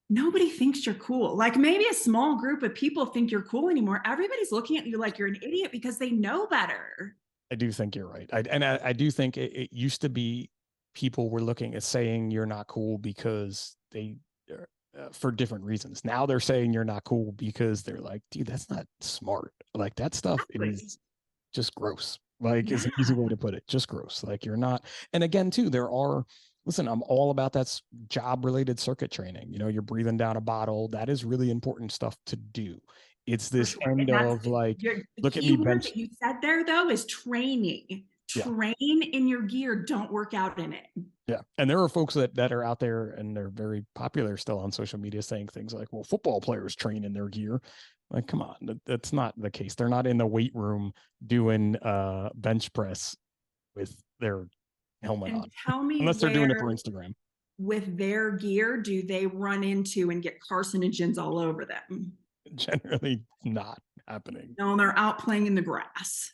C: Nobody thinks you're cool. Like, maybe a small group of people think you're cool anymore. Everybody's looking at you like you're an idiot because they know better.
B: I do think you're right. I do think it used to be people were looking at saying you're not cool because they for different reasons. Now they're saying you're not cool because they're like, dude, that's not smart. Like that stuff
C: Exactly.
B: is just gross. Like
C: Yeah.
B: is an easy way to put it. Just gross. Like you're not. And again, too, there are. Listen, I'm all about that job related circuit training. You know, you're breathing down a bottle. That is really important stuff to do. It's
C: For
B: this
C: sure.
B: end
C: And that's
B: of like,
C: the
B: look at
C: key
B: me
C: word
B: bench.
C: that you said there, though, is training.
B: Yeah.
C: Train in your gear. Don't work out in it.
B: Yeah. And there are folks that are out there and they're very popular still on social media saying things like, well, football players train in their gear. Like, come on, that's not the case. They're not in the weight room doing bench press with their helmet
C: And
B: on,
C: tell me
B: unless they're doing it for
C: where,
B: Instagram.
C: with their gear, do they run into and get carcinogens all over them?
B: Generally not happening.
C: No, they're out playing in the grass.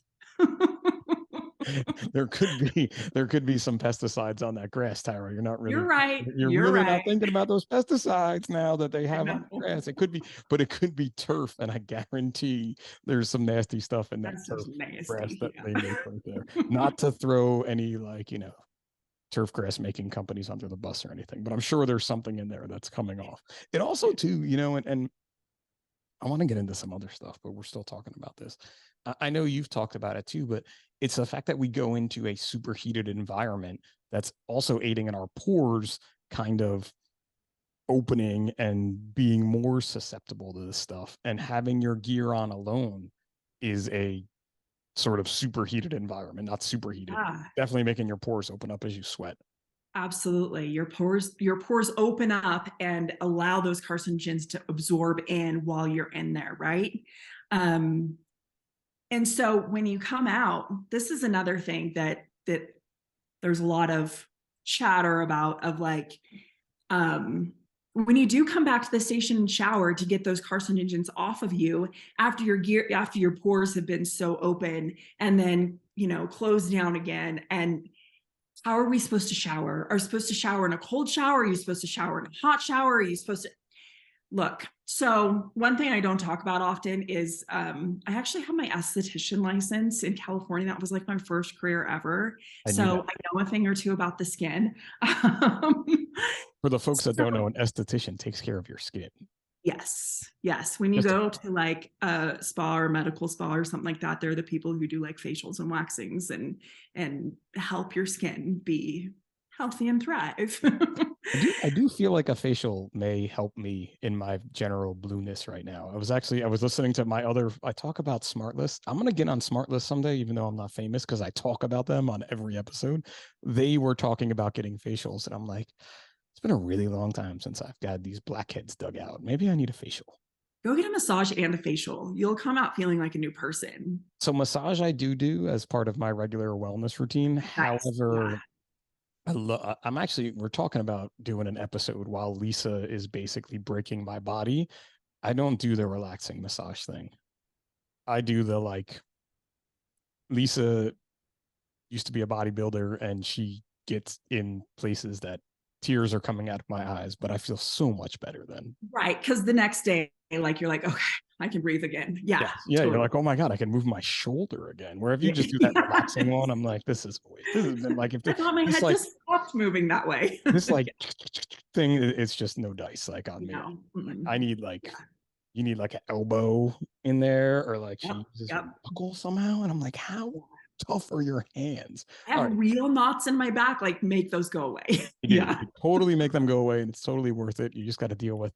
B: there could be some pesticides on that grass, Tyra.
C: You're right.
B: You're
C: You're
B: really
C: right.
B: not thinking about those pesticides now that they
C: I
B: have on the
C: know.
B: grass. It could be, but it could be turf, and I guarantee there's some nasty stuff in that
C: That's
B: turf
C: just
B: grass
C: nasty.
B: that they
C: Yeah.
B: make right there. Not to throw any like turf grass making companies under the bus or anything, but I'm sure there's something in there that's coming off. It also too, and I want to get into some other stuff, but we're still talking about this. I know you've talked about it too, but it's the fact that we go into a superheated environment that's also aiding in our pores kind of opening and being more susceptible to this stuff. And having your gear on alone is a sort of superheated environment, not superheated.
C: Yeah,
B: Definitely making your pores open up as you sweat.
C: absolutely. Your pores open up and allow those carcinogens to absorb in while you're in there, right? Um, and so when you come out, this is another thing that there's a lot of chatter about, of like, um, when you do come back to the station and shower to get those carcinogens off of you after your pores have been so open and then close down again. And how are we supposed to shower? Are we supposed to shower in a cold shower? Are you supposed to shower in a hot shower? Are you supposed to look? So one thing I don't talk about often is I actually have my esthetician license in California. That was like my first career ever.
B: I knew
C: So
B: that.
C: I know a thing or two about the skin. Um,
B: For the folks that don't know,
C: so
B: an esthetician takes care of your skin.
C: yes. When you
B: Just to
C: go to like a spa or medical spa or something like that, they're the people who do like facials and waxings and help your skin be healthy and thrive.
B: I do feel like a facial may help me in my general blueness right now. I was listening to I talk about Smart List. I'm gonna get on Smart List someday, even though I'm not famous, because I talk about them on every episode. They were talking about getting facials, and I'm like, it's been a really long time since I've got these blackheads dug out. Maybe I need a facial.
C: Go get a massage and a facial. You'll come out feeling like a new person.
B: So massage I do as part of my regular wellness routine.
C: Nice. Yeah.
B: However, I'm actually, we're talking about doing an episode while Lisa is basically breaking my body. I don't do the relaxing massage thing. I do the like, Lisa used to be a bodybuilder and she gets in places that tears are coming out of my eyes, but I feel so much better then.
C: Right. Because the next day, like you're like, okay, I can breathe again. Yeah,
B: Yeah. Yeah. You're
C: totally.
B: like, oh my God, I can move my shoulder again. Where if you just do that relaxing
C: Yes.
B: one, I'm like, this has been like, if
C: I thought my
B: this
C: head
B: like,
C: just stopped moving that way.
B: this like thing, it's just no dice like on me.
C: No.
B: I need like,
C: Yeah.
B: you need like an elbow in there, or like
C: Yep.
B: she uses her
C: Yep.
B: knuckle somehow. And I'm like, how tough are your hands?
C: I
B: All
C: have
B: right.
C: real knots in my back. Like, make those go away.
B: You do.
C: Yeah.
B: You totally make them go away and it's totally worth it. You just got to deal with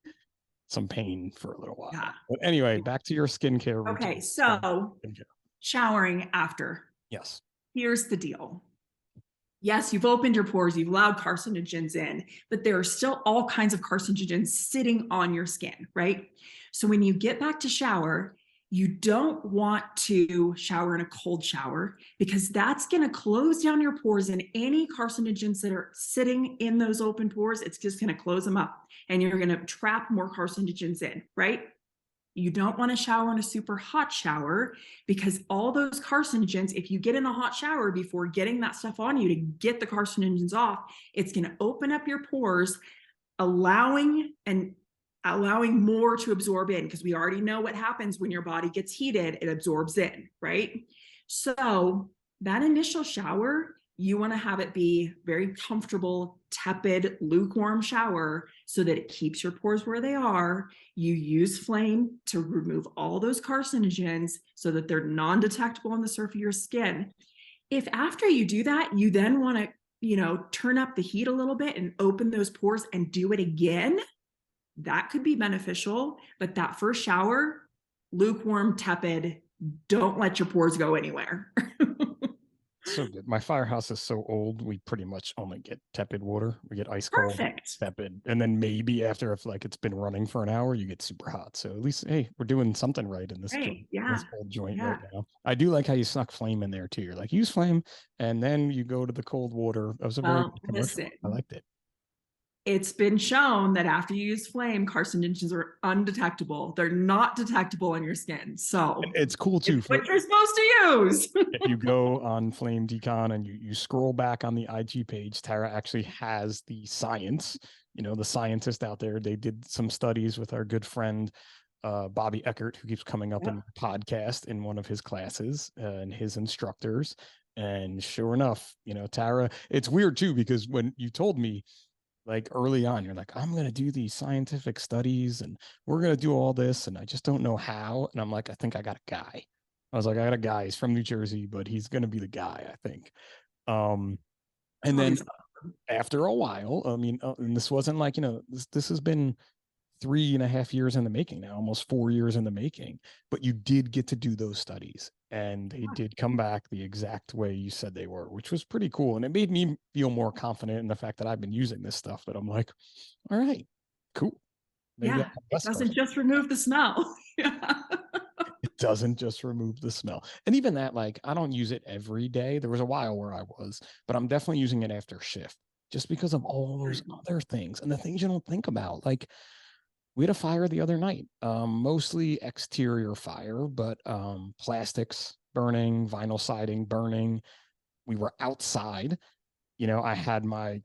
B: some pain for a little
C: Yeah.
B: while. But anyway, back to your skincare
C: Okay.
B: routine.
C: So
B: Skincare.
C: showering after.
B: Yes.
C: Here's the deal. Yes, you've opened your pores, you've allowed carcinogens in, but there are still all kinds of carcinogens sitting on your skin, right? So when you get back to shower, you don't want to shower in a cold shower because that's going to close down your pores, and any carcinogens that are sitting in those open pores, it's just going to close them up and you're going to trap more carcinogens in, right? You don't want to shower in a super hot shower because all those carcinogens, if you get in a hot shower before getting that stuff on you to get the carcinogens off, it's going to open up your pores, allowing more to absorb in, because we already know what happens when your body gets heated, it absorbs in, right? So that initial shower, you want to have it be very comfortable, tepid, lukewarm shower so that it keeps your pores where they are. You use flame to remove all those carcinogens so that they're non-detectable on the surface of your skin. If after you do that, you then want to, turn up the heat a little bit and open those pores and do it again, that could be beneficial. But that first shower, lukewarm, tepid, don't let your pores go anywhere.
B: So good. My firehouse is so old, we pretty much only get tepid water. We get ice cold,
C: Perfect.
B: tepid, and then maybe after, if like it's been running for an hour, you get super hot. So at least, hey, we're doing something right in this joint,
C: Hey, yeah,
B: this old joint
C: yeah.
B: right now. I do like how you snuck flame in there too. You're like, use flame, and then you go to the cold water. That was a very
C: Well,
B: good commercial.
C: listen,
B: I liked it.
C: it's been shown that after you use flame, carcinogens are undetectable. They're not detectable on your skin.
B: And
C: So
B: it's cool too
C: it's
B: for
C: what you're supposed to use.
B: if you go on Flame Decon and you scroll back on the IG page, Tara actually has the science. The scientist out there. They did some studies with our good friend Bobby Eckert, who keeps coming up in
C: Yep.
B: the podcast in one of his classes and his instructors. And sure enough, Tara, it's weird too, because when you told me like early on, you're like, I'm going to do these scientific studies and we're going to do all this. And I just don't know how. And I'm like, I think I got a guy. I was like, I got a guy. He's from New Jersey, but he's going to be the guy, I think. And then
C: Bobby's
B: after a while, I mean, and this wasn't like, this has been 3.5 years in the making now, almost 4 years in the making, but you did get to do those studies and they did come back the exact way you said they were, which was pretty cool. And it made me feel more confident in the fact that I've been using this stuff, that I'm like, all right, cool. Maybe
C: yeah,
B: I can
C: it
B: test stuff.
C: doesn't just remove the smell. Yeah.
B: It doesn't just remove the smell. And even that, like, I don't use it every day. There was a while where I was, but I'm definitely using it after shift just because of all those other things and the things you don't think about. Like, we had a fire the other night, mostly exterior fire, but plastics burning, vinyl siding burning. We were outside. I had my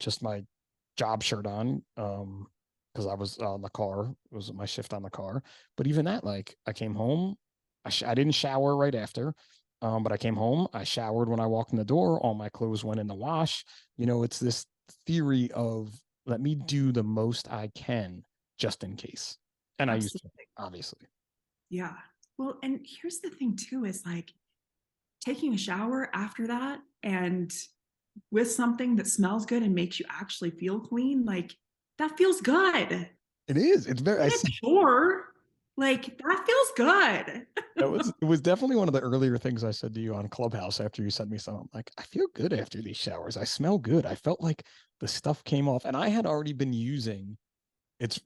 B: job shirt on because I was on the car. It was my shift on the car. But even that, like, I came home. I didn't shower right after, but I came home. I showered when I walked in the door. All my clothes went in the wash. It's this theory of let me do the most I can just in case. And I used to,
C: Absolutely.
B: obviously.
C: Yeah. Well, and here's the thing too, is like taking a shower after that and with something that smells good and makes you actually feel clean, like that feels good.
B: It is. It's very.
C: In a chore, like that feels good.
B: It was definitely one of the earlier things I said to you on Clubhouse after you sent me some. Like, I feel good after these showers. I smell good. I felt like the stuff came off, and I had already been using it's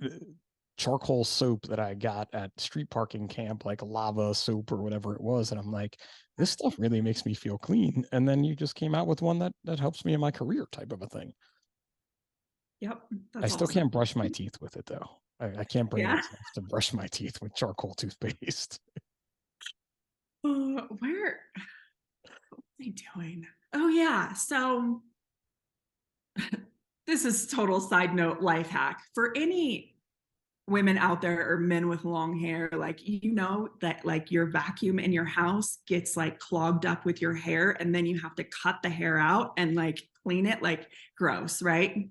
B: charcoal soap that I got at street parking camp, like lava soap or whatever it was. And I'm like, this stuff really makes me feel clean. And then you just came out with one that helps me in my career, type of a thing.
C: Yep,
B: I
C: that's
B: still
C: awesome.
B: can't brush my teeth with it though. I can't bring
C: Yeah.
B: myself to brush my teeth with charcoal toothpaste.
C: Where what was I doing? Oh yeah. So this is total side note life hack for any women out there or men with long hair. Like, that like your vacuum in your house gets like clogged up with your hair and then you have to cut the hair out and like clean it, like gross, right?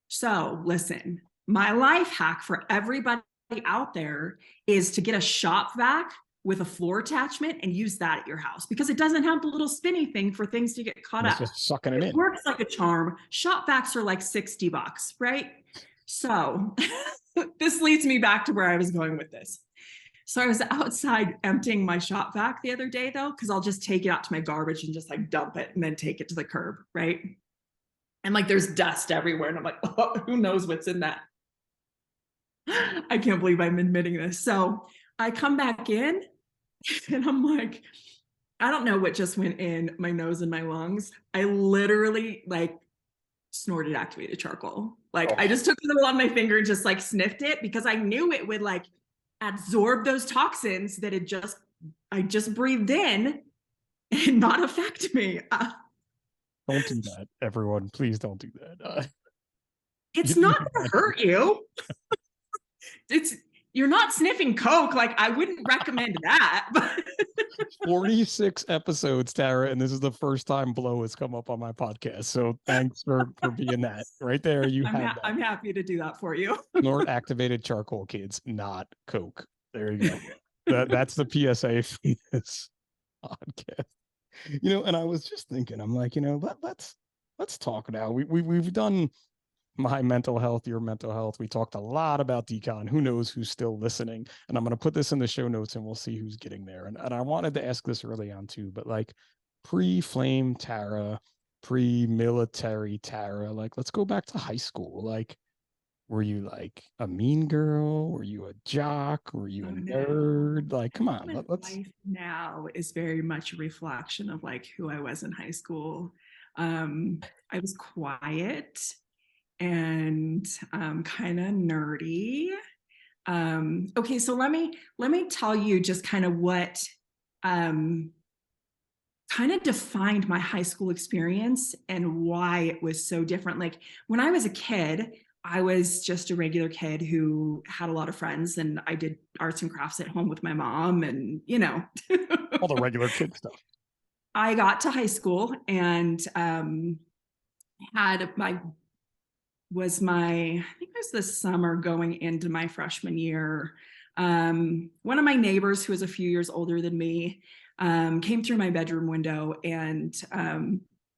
C: So listen, my life hack for everybody out there is to get a shop vac with a floor attachment and use that at your house because it doesn't have the little spinny thing for things to get caught
B: And it's
C: up.
B: just sucking it
C: It
B: in.
C: works like a charm. Shop vacs are like $60, right? So this leads me back to where I was going with this. So I was outside emptying my shop vac the other day though, because I'll just take it out to my garbage and just like dump it and then take it to the curb, right? And like there's dust everywhere. And I'm like, oh, who knows what's in that? I can't believe I'm admitting this. So I come back in and I'm like, I don't know what just went in my nose and my lungs. I literally like snorted activated charcoal. Like I
B: Oh,
C: just took a little on my finger and just like sniffed it because I knew it would like absorb those toxins that I just breathed in and not affect me.
B: don't do that, everyone. Please don't do that.
C: It's not going to hurt you. It's You're not sniffing coke. Like I wouldn't recommend that.
B: 46 episodes, Tara, and this is the first time blow has come up on my podcast. So thanks for being that. Right there, you had that.
C: I'm happy to do that for you.
B: Snort activated charcoal, kids, not Coke. There you go. That's the PSA for this podcast. And I was just thinking, I'm like, let's talk now. We've done my mental health, your mental health. We talked a lot about decon. Who knows who's still listening? And I'm going to put this in the show notes and we'll see who's getting there. And I wanted to ask this early on too, but like pre-flame Tara, pre-military Tara, like let's go back to high school. Like, were you like a mean girl? Were you a jock? Were you a
C: No.
B: nerd? Like, come on,
C: My
B: let's.
C: life now is very much a reflection of like who I was in high school. I was quiet and kind of nerdy. Okay, so let me tell you just kind of what kind of defined my high school experience and why it was so different. Like when I was a kid, I was just a regular kid who had a lot of friends, and I did arts and crafts at home with my mom, and
B: All the regular kid stuff.
C: I got to high school and had my I think it was the summer going into my freshman year. One of my neighbors, who was a few years older than me, came through my bedroom window and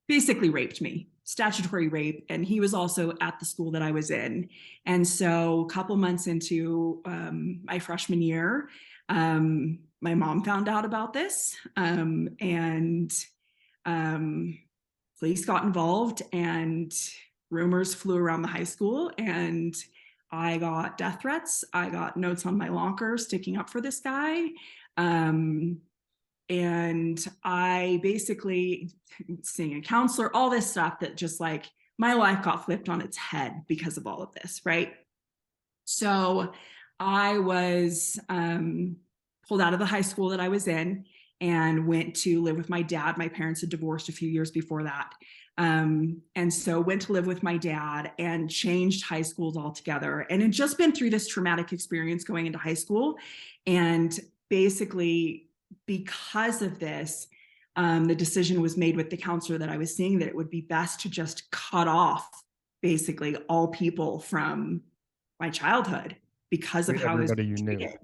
C: basically raped me, statutory rape. And he was also at the school that I was in. And so a couple months into my freshman year, my mom found out about this, and police got involved, and rumors flew around the high school, and I got death threats. I got notes on my locker sticking up for this guy. And I basically, seeing a counselor, all this stuff that just like my life got flipped on its head because of all of this, right? So I was pulled out of the high school that I was in and went to live with my dad. My parents had divorced a few years before that. And so went to live with my dad and changed high schools altogether, and had just been through this traumatic experience going into high school. And basically, because of this, the decision was made with the counselor that I was seeing that it would be best to just cut off basically all people from my childhood because of how I was
B: Everybody you knew.
C: treated.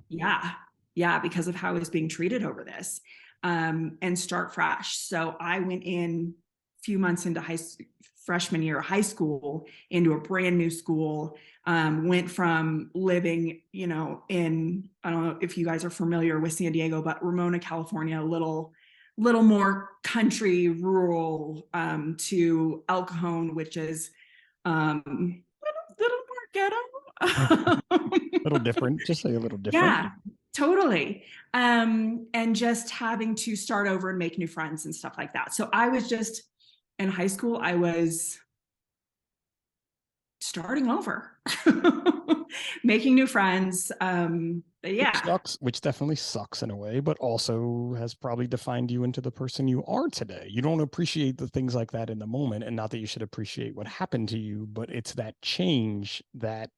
B: Yeah.
C: Yeah, because of how I was being treated over this, and start fresh. So I went in a few months into freshman year of high school into a brand new school. Went from living, in, I don't know if you guys are familiar with San Diego, but Ramona, California, a little more country, rural, to El Cajon, which is little more ghetto.
B: A little different. Just say a little different.
C: Yeah, totally. And just having to start over and make new friends and stuff like that. So I was just in high school, I was starting over, making new friends. Yeah.
B: Which definitely sucks in a way, but also has probably defined you into the person you are today. You don't appreciate the things like that in the moment, and not that you should appreciate what happened to you, but it's that change that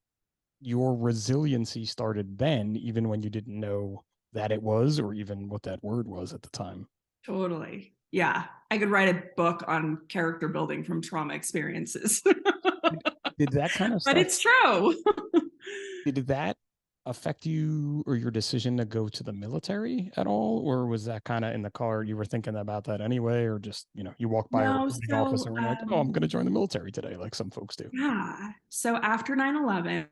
B: your resiliency started then, even when you didn't know that it was, or even what that word was at the time.
C: Totally. Yeah. I could write a book on character building from trauma experiences.
B: Did that kind of stuff?
C: But it's true.
B: Did that affect you or your decision to go to the military at all? Or was that kind of in the car? You were thinking about that anyway, or just, you walk by a recruiting officer and you're like, oh, I'm going to join the military today, like some folks do.
C: Yeah. So after 9/11,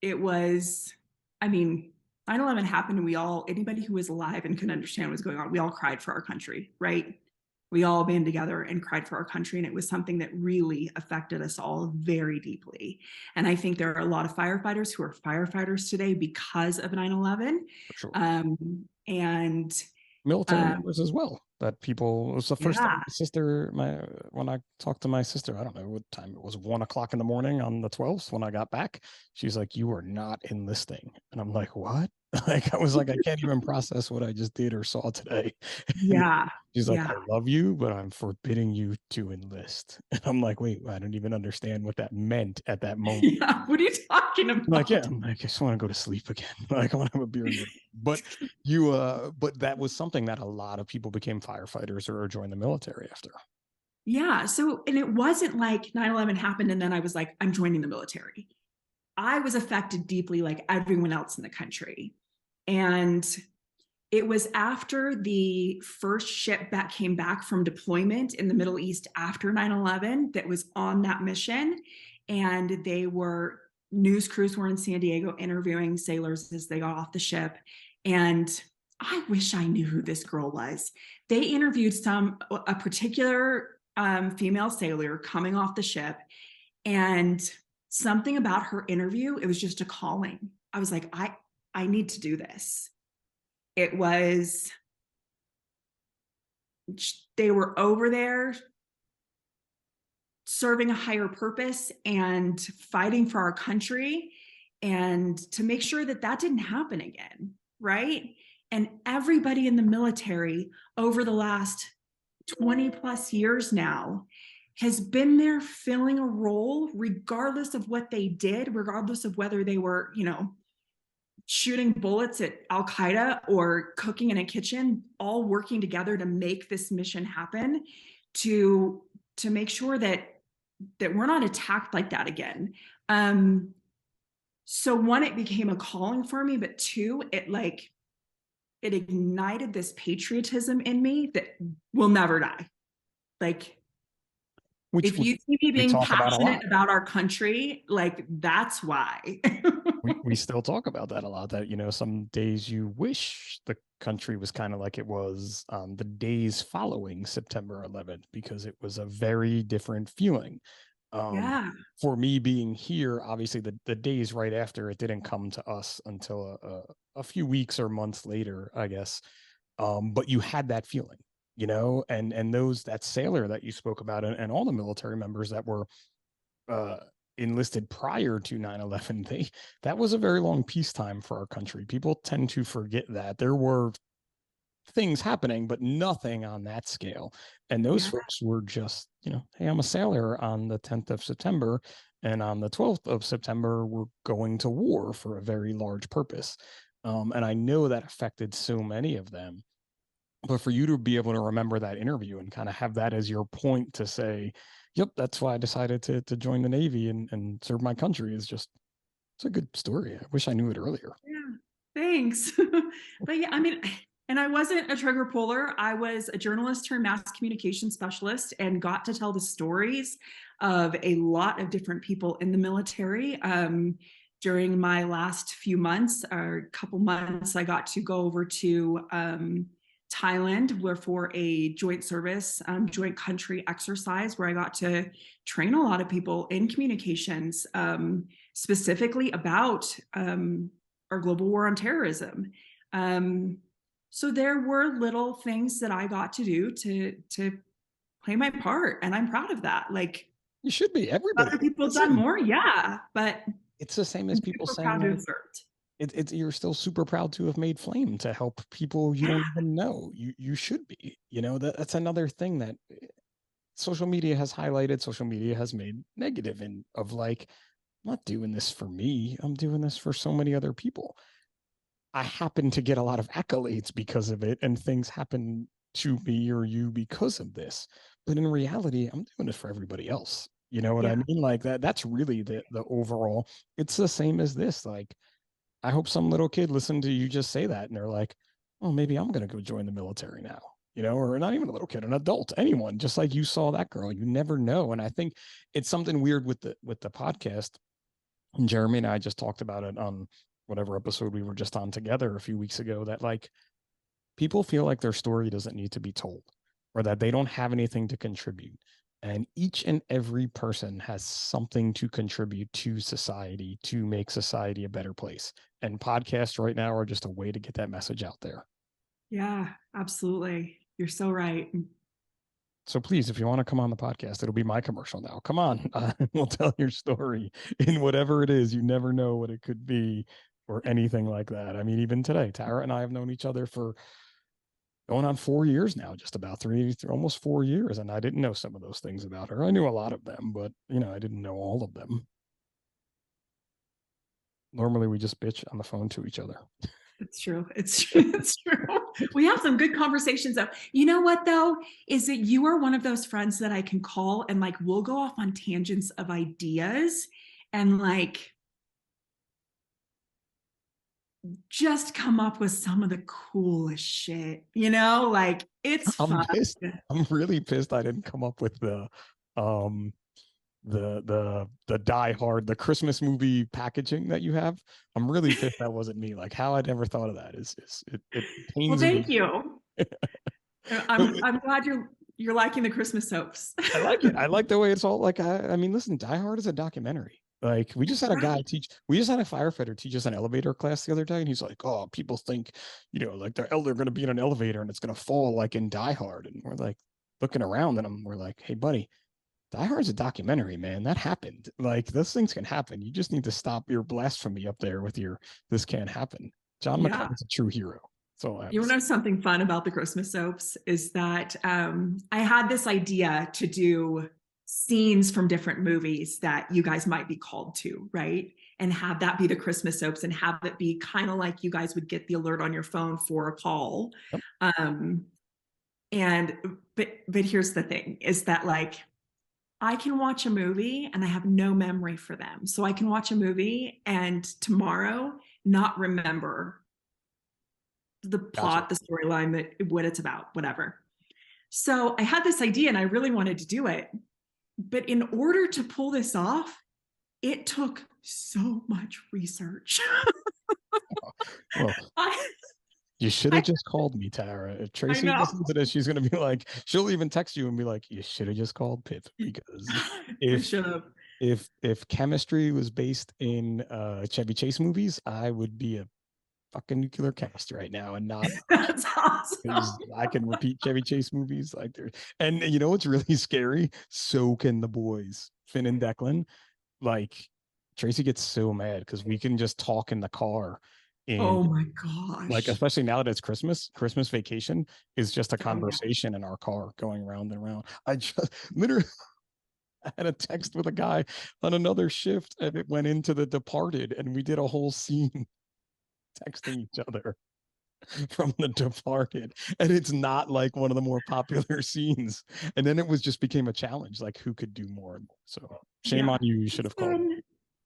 C: it was, 9/11 happened, and anybody who was alive and could understand what was going on, we all cried for our country, right? We all band together and cried for our country. And it was something that really affected us all very deeply. And I think there are a lot of firefighters who are firefighters today because of 9/11.
B: For sure.
C: And
B: military members as well. That people, it was the first time
C: yeah.
B: my sister, when I talked to my sister, I don't know what time it was, 1 o'clock in the morning on the 12th when I got back. She's like, "You are not enlisting," and I'm like, "What?" Like I was like, I can't even process what I just did or saw today. And
C: Yeah.
B: she's like,
C: Yeah.
B: I love you, but I'm forbidding you to enlist. And I'm like, wait, I don't even understand what that meant at that moment.
C: Yeah. What are you talking
B: Like, yeah,
C: about?
B: I'm like, I just want to go to sleep again. Like, I want to have a beer and go. But but that was something that a lot of people became firefighters or joined the military after.
C: Yeah. So, and it wasn't like 9/11 happened and then I was like, I'm joining the military. I was affected deeply, like everyone else in the country. And it was after the first ship that came back from deployment in the Middle East after 9/11 that was on that mission. And news crews were in San Diego interviewing sailors as they got off the ship. And I wish I knew who this girl was. They interviewed a particular female sailor coming off the ship, and something about her interview, it was just a calling. I was like, I need to do this. It was, they were over there serving a higher purpose and fighting for our country and to make sure that that didn't happen again, right? And everybody in the military over the last 20 plus years now has been there filling a role regardless of what they did, regardless of whether they were, shooting bullets at Al Qaeda or cooking in a kitchen, all working together to make this mission happen, to make sure that we're not attacked like that again. So one, it became a calling for me, but two, it ignited this patriotism in me that will never die. Like,
B: Which
C: if you see me
B: we
C: being
B: talk about a
C: passionate
B: lot.
C: about our country, like that's why.
B: We still talk about that a lot, that some days you wish the country was kind of like it was the days following September 11th, because it was a very different feeling. um
C: Yeah.
B: for me being here, obviously the days right after, it didn't come to us until a few weeks or months later, I guess. But you had that feeling, and that sailor that you spoke about, and all the military members that were uh, enlisted prior to 9/11, that was a very long peacetime for our country. People tend to forget that there were things happening, but nothing on that scale. And those
C: Yeah.
B: folks were just, hey, I'm a sailor on the 10th of September, and on the 12th of September, we're going to war for a very large purpose. And I know that affected so many of them. But for you to be able to remember that interview and kind of have that as your point to say, yep, that's why I decided to join the Navy and serve my country, is just, it's a good story. I wish I knew it earlier.
C: Yeah, thanks. But yeah, I mean, and I wasn't a trigger puller. I was a journalist turned mass communication specialist and got to tell the stories of a lot of different people in the military. During my last few months or couple months, I got to go over to Thailand, where for a joint service, joint country exercise, where I got to train a lot of people in communications, specifically about our global war on terrorism. Um, so there were little things that I got to do to play my part, and I'm proud of that. Like,
B: You should be.
C: other
B: Everybody.
C: people have done
B: Listen,
C: more, yeah, but
B: it's the same as
C: I'm
B: people
C: super
B: saying
C: proud to
B: like,
C: have served.
B: you're still super proud to have made Flame to help people you
C: Yeah,
B: don't even know. You should be. That's another thing that social media has highlighted, social media has made negative, and of like, I'm not doing this for me. I'm doing this for so many other people. I happen to get a lot of accolades because of it, and things happen to me or you because of this. But in reality, I'm doing this for everybody else. You know what I
C: yeah,
B: mean? Like that's really the overall. It's the same as this. Like, I hope some little kid listened to you just say that and they're like, oh, maybe I'm gonna go join the military now. Or not even a little kid, an adult, anyone, just like you saw that girl. You never know. And I think it's something weird with the podcast. And Jeremy and I just talked about it on whatever episode we were just on together a few weeks ago, that like people feel like their story doesn't need to be told, or that they don't have anything to contribute. And each and every person has something to contribute to society, to make society a better place. And podcasts right now are just a way to get that message out there.
C: yeah, absolutely. You're so right.
B: So please, if you want to come on the podcast, it'll be my commercial now. Come on, we'll tell your story in whatever it is. You never know what it could be or anything like that. I mean, even today, Tara and I have known each other for going on 4 years now, just about almost 4 years. And I didn't know some of those things about her. I knew a lot of them, but I didn't know all of them. Normally we just bitch on the phone to each other.
C: It's true. It's true. It's true. We have some good conversations though. You know what though? Is that you are one of those friends that I can call and like we'll go off on tangents of ideas and like just come up with some of the coolest shit, like it's
B: I'm
C: fun.
B: pissed. I'm really pissed I didn't come up with um the Die Hard, the Christmas movie packaging that you have. I'm really pissed that wasn't me. Like how I never thought of that is it
C: Well,
B: pains me.
C: thank you. I'm glad you're liking the Christmas soaps.
B: I like it. I like the way it's all like. I mean, listen, Die Hard is a documentary. Like we just had a guy teach. We just had a firefighter teach us an elevator class the other day, and he's like, "Oh, people think, like they're going to be in an elevator and it's going to fall like in Die Hard." And we're like looking around, and we're like, "Hey, buddy, Die Hard's a documentary, man. That happened. Like those things can happen. You just need to stop your blasphemy up there with your this can't happen." John
C: Yeah.
B: McClane's a true hero. So
C: You know something fun about the Christmas soaps is that I had this idea to do scenes from different movies that you guys might be called to, right? And have that be the Christmas soaps and have it be kind of like you guys would get the alert on your phone for a call.
B: Yep.
C: But here's the thing is that like I can watch a movie and I have no memory for them. So I can watch a movie and tomorrow not remember the plot,
B: Gotcha.
C: the storyline, what it's about, whatever. So I had this idea and I really wanted to do it. But in order to pull this off, it took so much research.
B: Well, you should have just called me, Tara. If Tracy listens to this, she's going to be like, she'll even text you and be like, you should have just called Pip. Because if chemistry was based in Chevy Chase movies, I would be a fucking nuclear chemist right now and not.
C: That's awesome.
B: I can repeat Chevy Chase movies like there. And you know what's really scary? So can the boys, Finn and Declan. Like Tracy gets so mad because we can just talk in the car.
C: Oh
B: And
C: my gosh.
B: like especially now that it's Christmas vacation is just a conversation in our car going round and round. I just literally I had a text with a guy on another shift and it went into The Departed and we did a whole scene texting each other from The Departed, and it's not like one of the more popular scenes. And then it was just became a challenge, like who could do more and more. So shame on you. You should have called.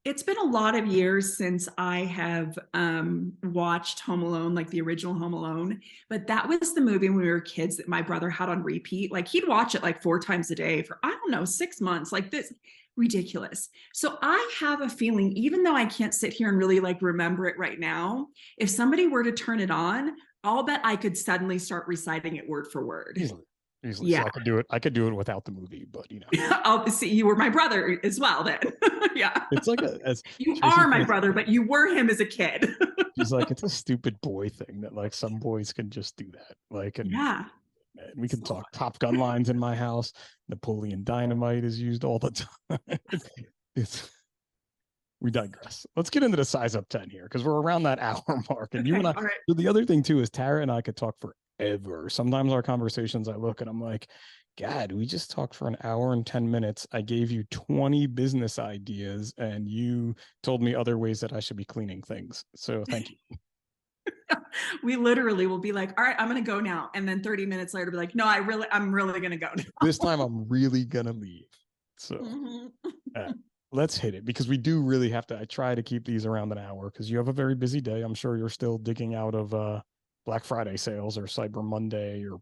C: It's been a lot of years since I have watched Home Alone, like the original Home Alone. But that was the movie when we were kids that my brother had on repeat. Like he'd watch it like 4 times a day for, I don't know, 6 months, like this. Ridiculous. So I have a feeling, even though I can't sit here and really like remember it right now, if somebody were to turn it on, I'll bet I could suddenly start reciting it word for word.
B: Easily.
C: Yeah.
B: So I could do it without the movie, but
C: I'll see you were my brother as well then. Yeah.
B: It's like
C: you are my brother, but you were him as a kid.
B: She's like, it's a stupid boy thing that like some boys can just do that. Like, and
C: yeah.
B: Man, we can talk Top Gun lines in my house. Napoleon Dynamite is used all the time. We digress. Let's get into the size up 10 here because we're around that hour mark. And you and I, so the other thing too is Tara and I could talk forever. Sometimes our conversations, I look and I'm like, God, we just talked for an hour and 10 minutes. I gave you 20 business ideas and you told me other ways that I should be cleaning things. So thank you.
C: We literally will be like, all right, I'm going to go now. And then 30 minutes later, be like, no, I'm really going to go now.
B: This time I'm really going to leave. So let's hit it because we do really have to. I try to keep these around an hour because you have a very busy day. I'm sure you're still digging out of Black Friday sales or Cyber Monday or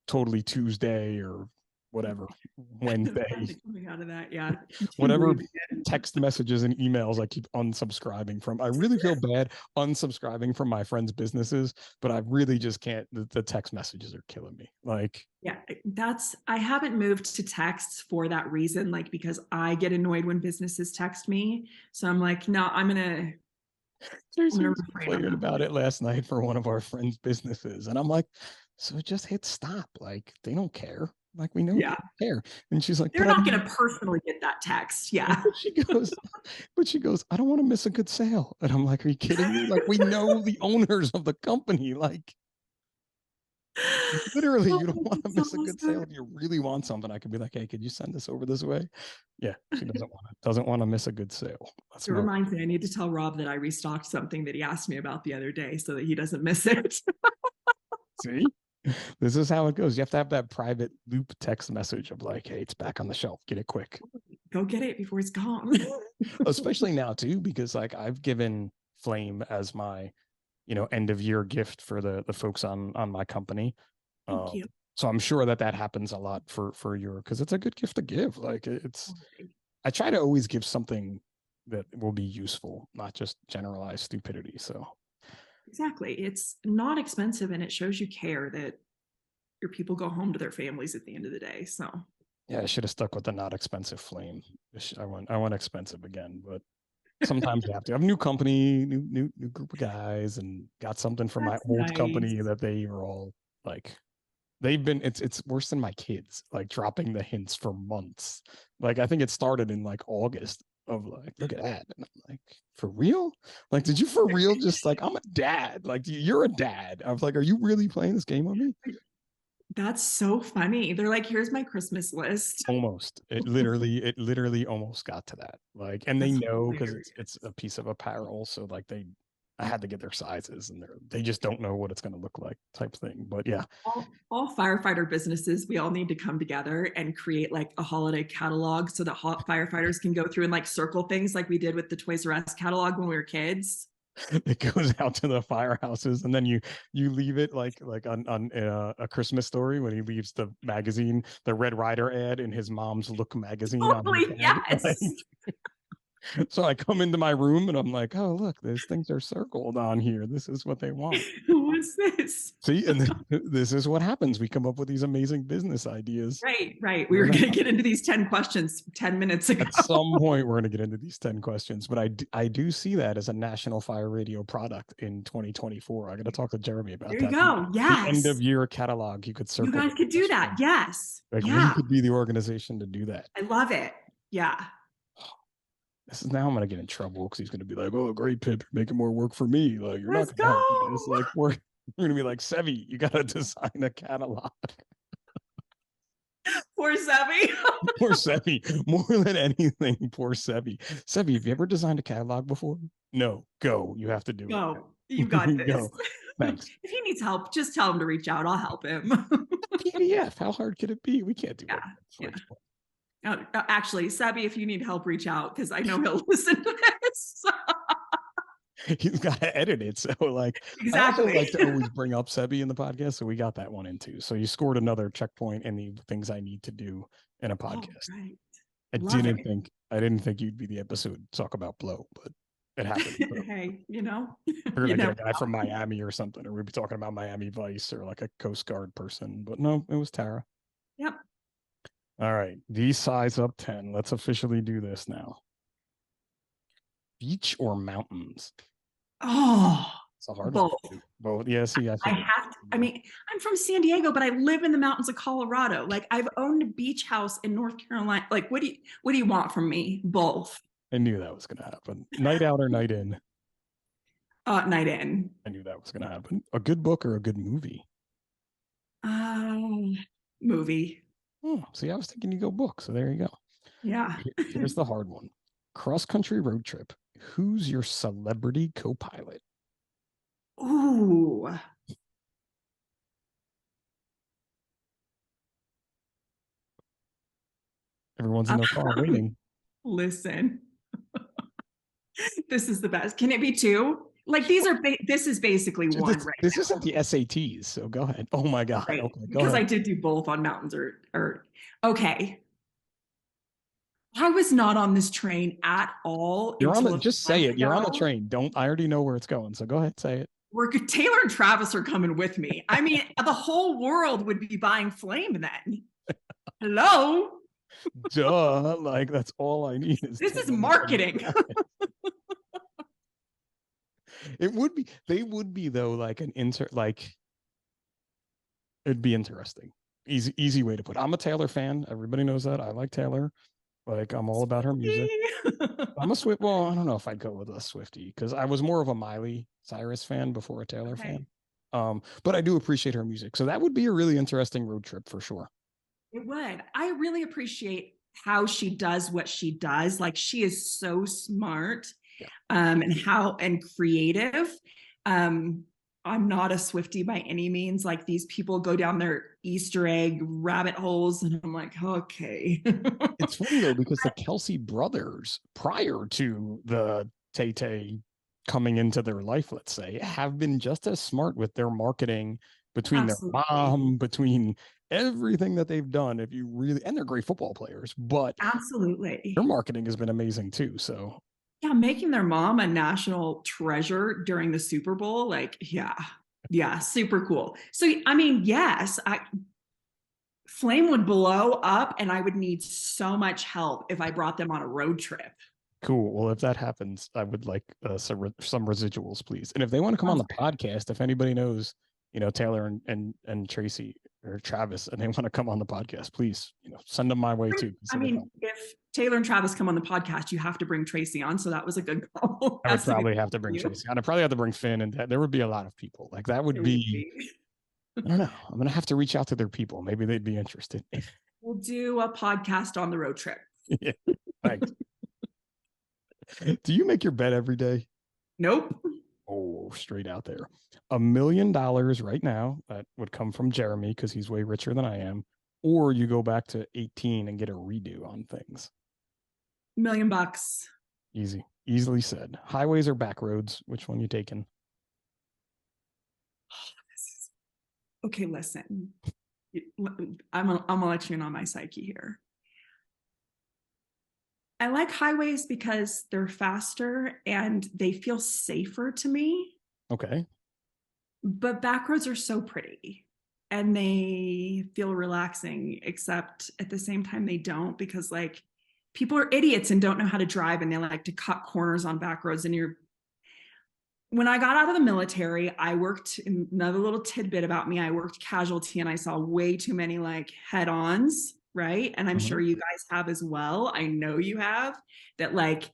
B: Totally Tuesday or whatever, Wednesday.
C: Coming out of that, yeah.
B: Whatever text messages and emails I keep unsubscribing from. I really feel bad unsubscribing from my friends' businesses, but I really just can't. The text messages are killing me. Like,
C: yeah, I haven't moved to texts for that reason, like because I get annoyed when businesses text me. So I'm like, no, I'm gonna
B: complaining about it last night for one of our friends' businesses. And I'm like, so just hit stop. Like, they don't care. Like, we know
C: Yeah.
B: you care. And she's like,
C: They're
B: but I
C: not going
B: don't,
C: to personally get that text. Yeah.
B: but she goes, I don't want to miss a good sale. And I'm like, are you kidding me? Like, we know the owners of the company. Like, literally,
C: Oh,
B: you don't want to
C: that's
B: miss a good
C: awesome.
B: sale. If you really want something, I could be like, hey, could you send this over this way? Yeah, she doesn't want to miss a good sale. That's
C: It
B: my
C: reminds me, I need to tell Rob that I restocked something that he asked me about the other day so that he doesn't miss it.
B: see. This is how it goes. You have to have that private loop text message of like, hey, it's back on the shelf. Get it quick.
C: Go get it before it's gone.
B: Especially now too, because like I've given Flame as my, end of year gift for the folks on my company.
C: Thank you.
B: So I'm sure that happens a lot for your, because it's a good gift to give. Like I try to always give something that will be useful, not just generalized stupidity. So
C: Exactly. It's not expensive and it shows you care that your people go home to their families at the end of the day. So
B: yeah, I should have stuck with the not expensive Flame. I went expensive again, but sometimes you have to. I have a new company, new group of guys, and got something from my
C: that's
B: old
C: nice.
B: company that they are all like, they've been, it's worse than my kids, like dropping the hints for months. Like I think it started in like August of like, look at that. And I'm like, for real? Like, did you for real just like, I'm a dad. Like you're a dad. I was like, are you really playing this game on me?
C: That's so funny. They're like, here's my Christmas list.
B: Almost. It literally almost got to that. Like, and they
C: That's
B: know because
C: hilarious.
B: it's a piece of apparel. So like I had to get their sizes and they just don't know what it's going to look like type thing. But yeah,
C: All firefighter businesses, we all need to come together and create like a holiday catalog so that hot firefighters can go through and like circle things like we did with the Toys R Us catalog when we were kids.
B: it goes out to the firehouses and then you leave it like on a Christmas Story when he leaves the magazine, the Red Rider ad in his mom's Look magazine on her
C: Totally,
B: bed. Like,
C: yes.
B: so I come into my room and I'm like, oh look, these things are circled on here. This is what they want.
C: What's this?
B: See, and this is what happens. We come up with these amazing business ideas.
C: Right, right. We
B: We're
C: were
B: gonna
C: going to get into these 10 questions 10 minutes ago.
B: at some point we're going to get into these 10 questions, but I do see that as a national fire radio product in 2024. I got to talk to Jeremy about
C: There you
B: that.
C: go.
B: The end of
C: Yes.
B: year catalog, you could
C: You
B: circle
C: guys
B: the
C: could do that.
B: question.
C: Yes.
B: Like we
C: Yeah.
B: could be the organization to do that.
C: I love it. Yeah.
B: This is now I'm going to get in trouble because he's going to be like, oh great, Pip, you're making more work for me. Like you're not
C: Let's
B: going to have to do this.
C: go.
B: Like we're going to be like, Sevi, you got to design a catalog.
C: Poor Sebby.
B: Poor Sevi, more than anything, poor Sevi. Sevi, have you ever designed a catalog before? No, go. You have to do
C: Go. You got
B: it.
C: this.
B: Go. Thanks.
C: If he needs help, just tell him to reach out. I'll help him.
B: PDF. How hard could it be? We can't do
C: Yeah.
B: that.
C: Yeah. Actually, Sebby, if you need help, reach out because I know he'll listen to this.
B: He's got to edit it. So, like, I also
C: Exactly.
B: like to always bring up Sebi in the podcast. So we got that one in too. So you scored another checkpoint in the things I need to do in a
C: Oh,
B: podcast.
C: right.
B: I
C: Love
B: didn't
C: it.
B: think I didn't think you'd be the episode to talk about blow, but it happened. So
C: Hey, you
B: we're gonna get
C: never
B: a guy from Miami or something, or we'd be talking about Miami Vice or like a Coast Guard person. But no, it was Tara.
C: Yep.
B: All right, the size up 10. Let's officially do this now. Beach or mountains?
C: Oh,
B: It's a hard one
C: both.
B: for you. Both. Yeah, see, I
C: I
B: figured.
C: have to, I mean, I'm from San Diego, but I live in the mountains of Colorado. Like I've owned a beach house in North Carolina. Like, what do you want from me? Both.
B: I knew that was gonna happen. Night out or night in?
C: Night in.
B: I knew that was gonna happen. A good book or a good movie?
C: Um, movie.
B: Oh, see, I was thinking you go book. So there you go.
C: Yeah.
B: Here's the hard one. Cross country road trip. Who's your celebrity co-pilot?
C: Ooh.
B: Everyone's in their car waiting.
C: Listen, this is the best. Can it be two? Like these are, this is basically one
B: This,
C: right
B: this
C: now.
B: isn't the SATs, so go ahead. Oh my God.
C: Right.
B: Okay, go
C: Because I
B: ahead.
C: did do both on mountains or okay. I was not on this train at all
B: You're on
C: until
B: the
C: a few
B: just say
C: months
B: it. You're on the
C: ago.
B: train. Don't I already know where it's going. So go ahead, say it.
C: Taylor and Travis are coming with me. I mean, the whole world would be buying Flame then. Hello.
B: Duh. Like that's all I need is
C: This is
B: Taylor and
C: marketing.
B: Travis. It would be, they would be though, like an it'd be interesting. Easy way to put it. I'm a Taylor fan. Everybody knows that. I like Taylor. Like, I'm all about her music. I'm a Swift. Well, I don't know if I'd go with a Swiftie because I was more of a Miley Cyrus fan before a Taylor
C: Okay.
B: fan. But I do appreciate her music. So that would be a really interesting road trip for sure.
C: It would. I really appreciate how she does what she does. Like she is so smart,
B: Yeah.
C: and creative. Um, I'm not a Swifty by any means. Like these people go down their Easter egg rabbit holes, and I'm like, okay.
B: It's funny though, because the Kelsey brothers, prior to the Tay Tay coming into their life, let's say, have been just as smart with their marketing between their
C: Absolutely.
B: mom, between everything that they've done. If you really, and they're great football players, but their
C: Absolutely.
B: marketing has been amazing too. So
C: Yeah, making their mom a national treasure during the Super Bowl, like, yeah, yeah, super cool. So, I mean, yes, Flame would blow up, and I would need so much help if I brought them on a road trip.
B: cool. Well, if that happens, I would like some residuals, please. And if they want to come on
C: Sounds
B: the podcast, if anybody knows, Taylor and Tracy or Travis, and they want to come on the podcast, please, send them my way
C: great.
B: too, because
C: I
B: it would help.
C: mean, if Taylor and Travis come on the podcast, you have to bring Tracy on. So that was a good call.
B: I would
C: Has to be
B: probably have to bring
C: you.
B: Tracy. I'd probably have to bring Finn, and there would be a lot of people. Like that would
C: It would
B: be.
C: be.
B: I don't know. I'm gonna have to reach out to their people. Maybe they'd be interested.
C: We'll do a podcast on the road trip.
B: Yeah. Thanks. Do you make your bed every day?
C: Nope.
B: Oh, straight out there. $1 million right now that would come from Jeremy because he's way richer than I am. Or you go back to 18 and get a redo on things.
C: $1 million.
B: Easily said. Highways or back roads? Which one you taking?
C: Okay, listen. I'm gonna let you in on my psyche here. I like highways because they're faster and they feel safer to me.
B: Okay.
C: But back roads are so pretty and they feel relaxing, except at the same time they don't, because like people are idiots and don't know how to drive, and they like to cut corners on back roads. And when I got out of the military, I worked, another little tidbit about me, I worked casualty, and I saw way too many like head-ons, right? And I'm
B: Mhm.
C: sure you guys have as well. I know you have, that like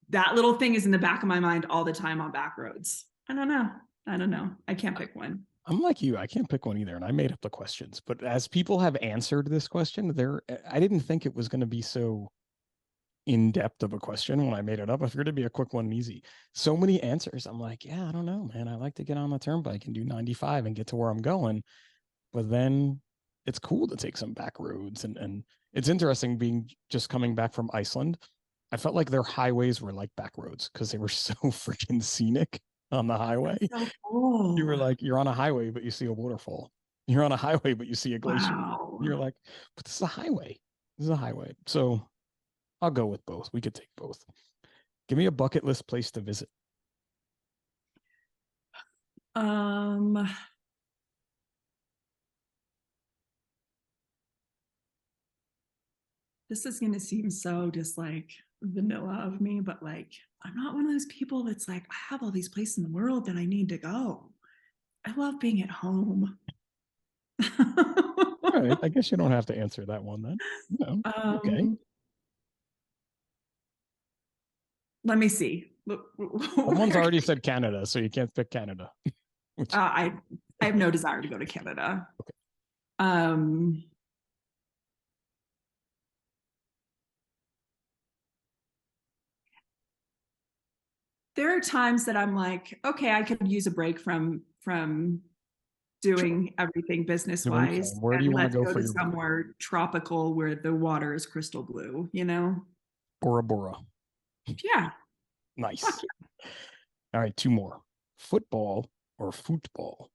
C: that little thing is in the back of my mind all the time on back roads. I don't know. I don't know. I can't pick one.
B: I'm like you. I can't pick one either. And I made up the questions. But as people have answered this question, I didn't think it was going to be so in depth of a question when I made it up. I figured it'd be a quick one and easy. So many answers. I'm like, yeah, I don't know, man. I like to get on the turnpike and do 95 and get to where I'm going. But then it's cool to take some back roads. And it's interesting being just coming back from Iceland. I felt like their highways were like back roads because they were so freaking scenic on the highway.
C: That's so
B: You
C: cool.
B: were like, you're on a highway, but you see a waterfall. You're on a highway, but you see a glacier.
C: Wow.
B: You're like, but this is a highway. This is a highway. So I'll go with both. We could take both. Give me a bucket list place to visit.
C: Um, this is gonna seem so just like vanilla of me, but like I'm not one of those people that's like, I have all these places in the world that I need to go. I love being at home.
B: All right. I guess you don't have to answer that one then. No. Okay.
C: um, let me see.
B: Someone's already said Canada, so you can't pick Canada. Which,
C: I have no desire to go to Canada.
B: okay.
C: Um, there are times that I'm like, okay, I could use a break from
B: Sure.
C: doing everything business
B: Doing
C: wise,
B: same. Where do you
C: and
B: want to
C: let's
B: go
C: go
B: for
C: to
B: your break?
C: somewhere tropical where the water is crystal blue, you know?
B: Bora Bora.
C: Yeah, fuck
B: Nice.
C: yeah.
B: All right. Two more. Football or football?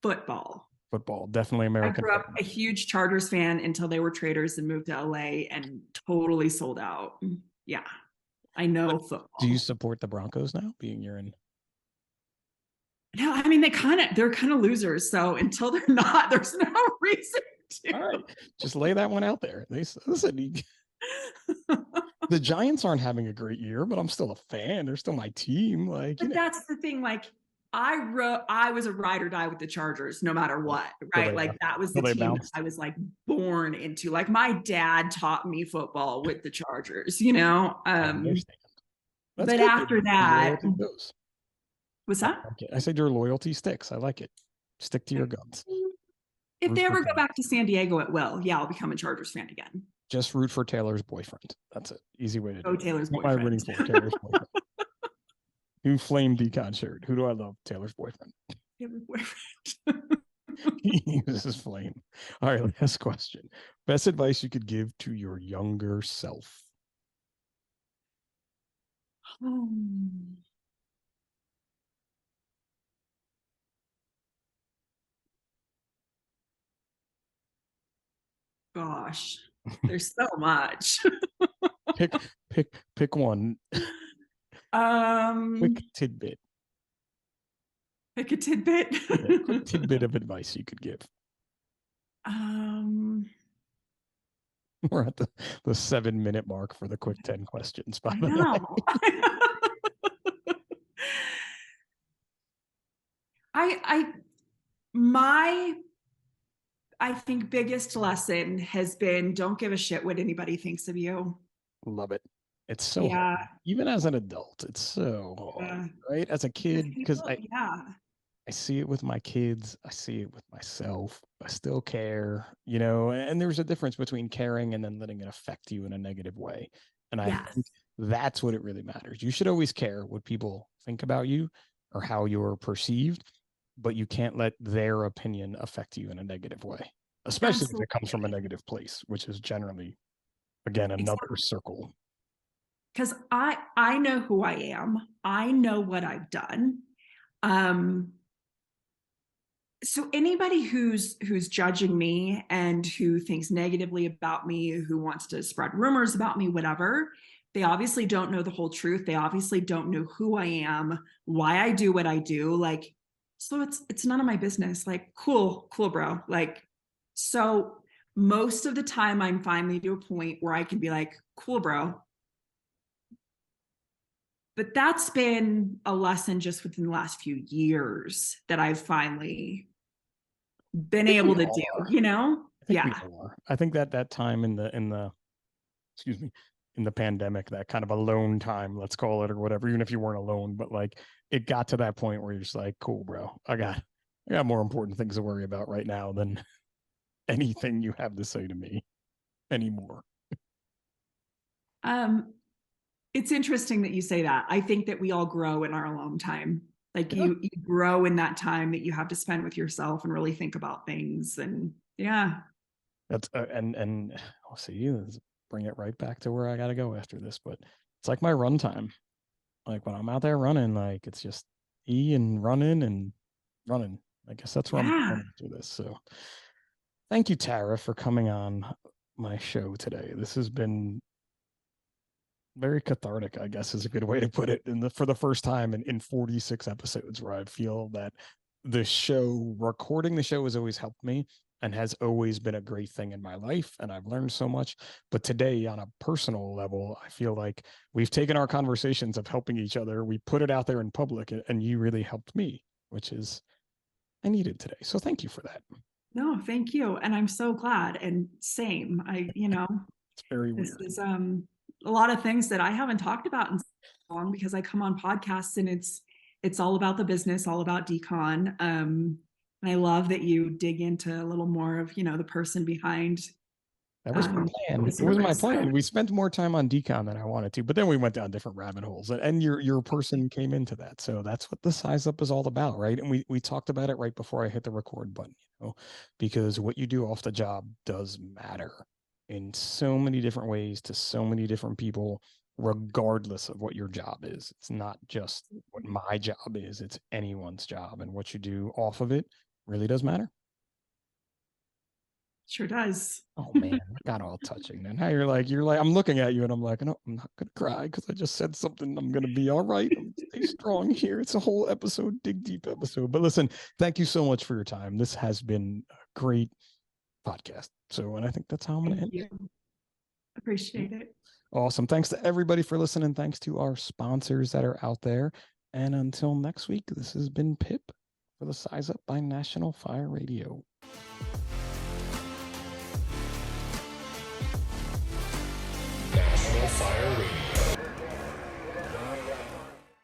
C: Football.
B: Football. Definitely
C: I
B: American
C: grew up
B: football.
C: a huge Chargers fan until they were traders and moved to LA and totally sold out. Yeah, I
B: But
C: know
B: do you
C: football.
B: support the Broncos now, being you're in?
C: No, I mean they're kind of losers. So until they're not, there's no reason
B: All right.
C: to.
B: Just lay that one out there. Listen, the Giants aren't having a great year, but I'm still a fan. They're still my team. Like,
C: But that's the thing, like I was a ride or die with the Chargers no matter what, right? Like that was the team that I was like born into. Like my dad taught me football with the Chargers, you know?
B: I understand. That's
C: But
B: good.
C: after that,
B: Loyalty goes.
C: what's that?
B: I said your loyalty sticks. I like it. Stick to your guns.
C: If
B: Root
C: they
B: for
C: ever go
B: Taylor.
C: back to San Diego, it will. Yeah, I'll become a Chargers fan again.
B: Just root for Taylor's boyfriend. That's it. Easy way to do it.
C: Taylor's
B: What am I
C: boyfriend.
B: rooting for? Taylor's boyfriend. New Flame Decon shirt. Who do I love? Taylor's boyfriend.
C: Taylor's boyfriend.
B: He uses Flame. All right, last question. Best advice you could give to your younger self?
C: Oh. Gosh, there's so much.
B: pick one. Quick tidbit.
C: Pick a tidbit.
B: Yeah, quick tidbit of advice you could give. We're at the 7-minute mark for the quick 10 questions. By the way.
C: I think biggest lesson has been don't give a shit what anybody thinks of you.
B: Love it. It's so hard. Even as an adult, it's so hard, right? As a kid, because I see it with my kids. I see it with myself. I still care, you know, and there's a difference between caring and then letting it affect you in a negative way. And I think that's what it really matters. You should always care what people think about you or how you're perceived, but you can't let their opinion affect you in a negative way, especially if it comes from a negative place, which is generally, again, another circle.
C: Because I know who I am. I know what I've done. So anybody who's judging me and who thinks negatively about me, who wants to spread rumors about me, whatever, they obviously don't know the whole truth. They obviously don't know who I am, why I do what I do. Like, so it's none of my business. Like, cool, bro. Like, so most of the time I'm finally to a point where I can be like, cool, bro. But that's been a lesson just within the last few years that I've finally been able to do, you know?
B: I think that time in the in the pandemic, that kind of alone time, let's call it, or whatever, even if you weren't alone, but like it got to that point where you're just like, cool, bro, I got more important things to worry about right now than anything you have to say to me anymore.
C: It's interesting that you say that. I think that we all grow in our alone time. Like you grow in that time that you have to spend with yourself and really think about things. And
B: that's and I'll see you bring it right back to where I got to go after this, but it's like my run time. Like when I'm out there running, like it's just and running. I guess that's where I'm going to do this. So thank you, Tara, for coming on my show today. This has been very cathartic, I guess is a good way to put it. For the first time in 46 episodes, where I feel that recording the show has always helped me and has always been a great thing in my life. And I've learned so much. But today, on a personal level, I feel like we've taken our conversations of helping each other. We put it out there in public, and you really helped me, which is I needed today. So thank you for that.
C: No, thank you. And I'm so glad. And same,
B: it's very weird.
C: This is a lot of things that I haven't talked about in so long because I come on podcasts and it's all about the business, all about decon. And I love that you dig into a little more of, the person behind.
B: That was my plan. It was my plan. We spent more time on decon than I wanted to, but then we went down different rabbit holes, and your person came into that. So that's what the Size Up is all about, right? And we talked about it right before I hit the record button, because what you do off the job does matter in so many different ways to so many different people, regardless of what your job is. It's not just what my job is, it's anyone's job, and what you do off of it really does matter.
C: Sure does.
B: Oh man, I got all touching. And now you're like, I'm looking at you and I'm like, no, I'm not gonna cry because I just said something. I'm gonna be all right. I'm stay strong here. It's a whole episode, dig deep episode. But listen, thank you so much for your time. This has been a great podcast. So, and I think that's how I'm gonna end it.
C: Appreciate it.
B: Awesome. Thanks to everybody for listening. Thanks to our sponsors that are out there. And until next week, this has been Pip for the Size Up by National Fire Radio.
A: National Fire Radio.